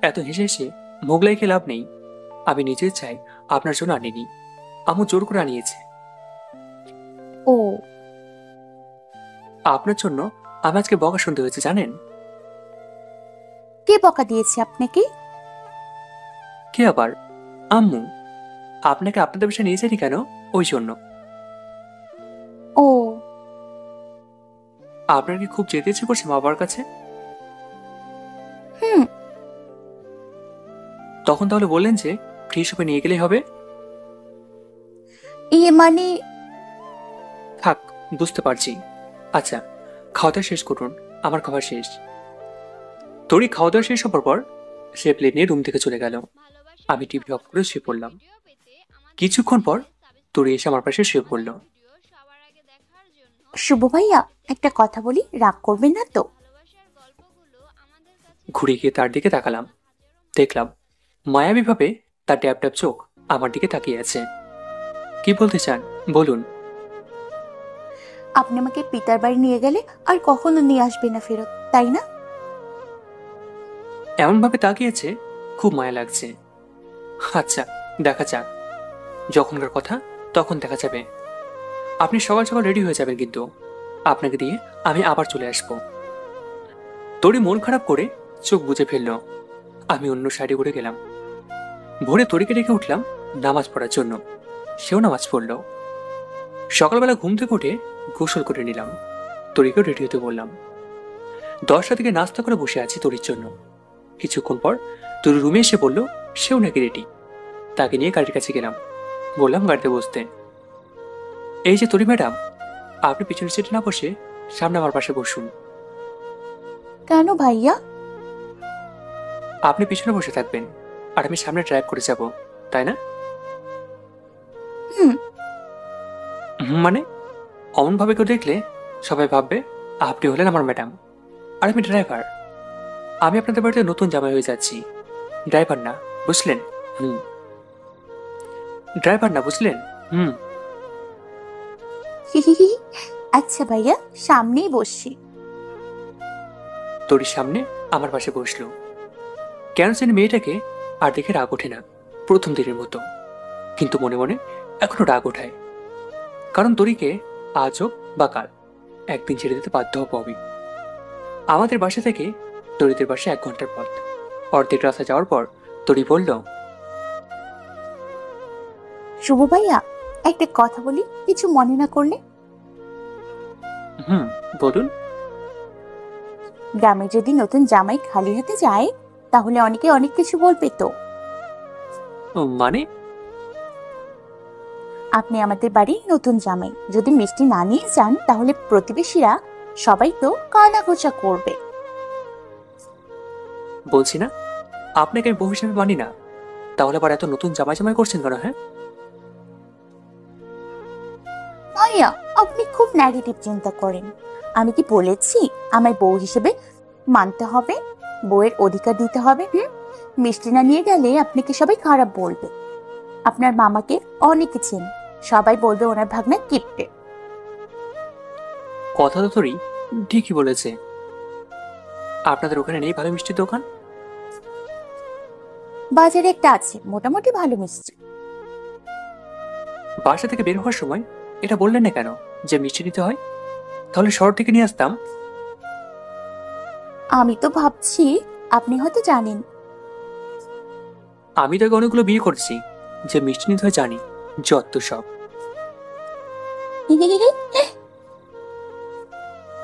এত হেসে হেসে মোগলাই খেয়ে লাভ নেই, আমি নিজে চাই আপনার জন্য আনিনি, আম্মু জোর করে আনিয়েছে। ও, আপনার জন্য আমি আজকে বকা শুনতে হয়েছে জানেন? কে বকা দিয়েছে আপনাকে? কে আবার? আম্মু। আপনাকে আপনাদের বাসায় নিয়ে যায়নি কেন? ওই জন্য। ও, আপনার কি খুব যেতে ইচ্ছে করছে মা বাবার কাছে? হুম। তখন তাহলে বললেন যে ফ্রি শপে নিয়ে গেলেই হবে। মানে থাক, বুঝতে পারছি। আচ্ছা, খাওয়া দাওয়া শেষ করুন, আমার খাবার শেষ। তোরই খাওয়া দাওয়া শেষ হবার পর সে প্লেট নিয়ে রুম থেকে চলে গেল। আমি টিভি অফ করে শুয়ে পড়লাম। কিছুক্ষণ পর তোর এসে আমার পাশে শুয়ে পড়ল। শুভ ভাইয়া, একটা কথা বলি, রাগ করবেন না তো? ঘুরে গিয়ে তার দিকে তাকালাম। দেখলাম মায়াবীভাবে তার ট্যাপ ট্যাপ চোখ আমার দিকে তাকিয়ে আছে। কি বলতে চান বলুন। আপনি আমাকে পিতার বাড়ি নিয়ে গেলে আর কখনো নিয়ে আসবে না ফেরত, তাই না? এমন ভাবে তাকিয়েছে, খুব মায়া লাগছে। আচ্ছা, দেখা যাক, যখনকার কথা তখন দেখা যাবে। আপনি সকাল সকাল রেডি হয়ে যাবেন কিন্তু, আপনাকে দিয়ে আমি আবার চলে আসব। তরি মন খারাপ করে চোখ বুজে ফেলল। আমি অন্য সাইডে ঘুরে গেলাম। ভোরে তরিকে ডেকে উঠলাম নামাজ পড়ার জন্য। সেও নামাজ পড়ল। সকালবেলা ঘুম থেকে উঠে গোসল করে নিলাম। তরিকেও রেডি হতে বললাম। 10টার দিকে নাস্তা করে বসে আছি তরির জন্য। কিছুক্ষণ পর তরি রুমে এসে বলল সেও নাকি রেডি। তাকে নিয়ে গাড়ির কাছে গেলাম। বললাম গাড়িতে বসতে। এই যে তরি ম্যাডাম, আপনি পিছনের সিটে না বসে সামনে আমার পাশে বসুন। কেন ভাইয়া? আপনি পিছনে বসে থাকবেন আর আমি সামনে ড্রাইভ করে যাব, তাই না? হুম। মানে অমন ভাবে কেউ দেখলে সবাই ভাববে আপনি হলেন আমার ম্যাডাম আর আমি ড্রাইভার। আমি আপনাদের বাড়িতে নতুন জামাই হয়ে যাচ্ছি, ড্রাইভার না, বুঝলেন? ড্রাইভার না, বুঝলেন? আচ্ছা ভাইয়া, সামনেই বসছি। তোর সামনে আমার পাশে বসলো। কেন জানি মেয়েটাকে আর দেখে রাগ ওঠে না প্রথম দিনের মতো, কিন্তু মনে মনে এখনো রাগ ওঠায়। কারণ তরিকে আজ হোক বা কাল একদিন ছেড়ে দিতে বাধ্য হবো আমি। আমাদের বাসা থেকে তরিদের বাসা 1 ঘন্টার পথ। অর্ধেক রাস্তা যাওয়ার পর তরি বলল, শুভ ভাইয়া, একটা কথা বলি, কিছু মনে না করলে? বলুন। গ্রামে যদি নতুন জামাই খালি হাতে যায় তাহলে অনেকে অনেক কিছু বলবে তো। মানে? আপনি আমাদের বাড়ির নতুন জামাই, যদি মিষ্টি না নিয়ে যান তাহলে প্রতিবেশীরা সবাই তো কানাঘোষা করবে। বলছি না আপনাকে আমি বউ হিসেবে মানি না, তাহলে আবার এত নতুন জামাই জামাই করছেন কেন? হ্যাঁ ভাইয়া, আপনি খুব নেগেটিভ চিন্তা করেন। আমি কি বলেছি আমায় বউ হিসেবে মানতে হবে, বউয়ের অধিকার দিতে হবে? মিষ্টি না নিয়ে গেলে আপনাকে সবাই খারাপ বলবে। আপনার মামাকে অনেকে চেন, সবাই বলবে ওনার ভাগ্না কিপটে। কথা তো তোরই ঠিকই বলেছে। আপনাদের ওখানে নেই ভালো মিষ্টির দোকান? বাজারে একটা আছে, মোটামুটি ভালো মিষ্টি। বাসা থেকে বের হওয়ার সময় এটা বললেন না কেন যে মিষ্টি নিতে হয়? তাহলে শহর থেকে নিয়ে আসতাম। আমি তো ভাবছি আপনি হয়তো জানেন। আমি তো অনেকগুলো বিয়ে করছি, যে মিষ্টি নিতে হয় জানি। যত সব।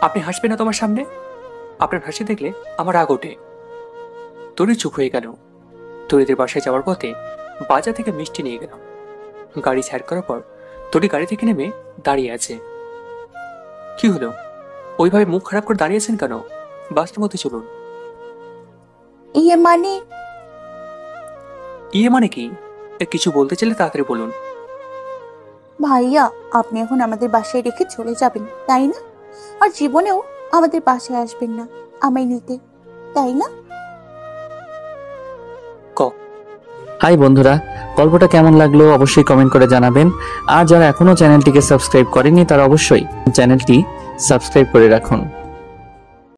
আপনি হাসবেন না তোমার সামনে? আপনার হাসি দেখলে আমার রাগ ওঠে। তরি চুপ হয়ে গেল। তরিদের বাসায় যাওয়ার পথে বাজার থেকে মিষ্টি নিয়ে গেলাম। গাড়ি ছাড় করার পর তরি গাড়ি থেকে নেমে দাঁড়িয়ে আছে। কি হলো, ওইভাবে মুখ খারাপ করে দাঁড়িয়েছেন কেন? বাসটার মধ্যে চলুন। ইয়ে মানে কি? কিছু বলতে চাইলে তাড়াতাড়ি বলুন। ভাইয়া, আপনি এখন আমাদের বাসায় রেখে চলে যাবেন, তাই না? আর জীবনেও আমাদের বাসায় আসবেন না আমায় নিতে, তাই না? হাই বন্ধুরা, গল্পটা কেমন লাগলো অবশ্যই কমেন্ট করে জানাবেন। আর যারা এখনো চ্যানেলটিকে সাবস্ক্রাইব করেনি তারা অবশ্যই চ্যানেলটি সাবস্ক্রাইব করে রাখুন।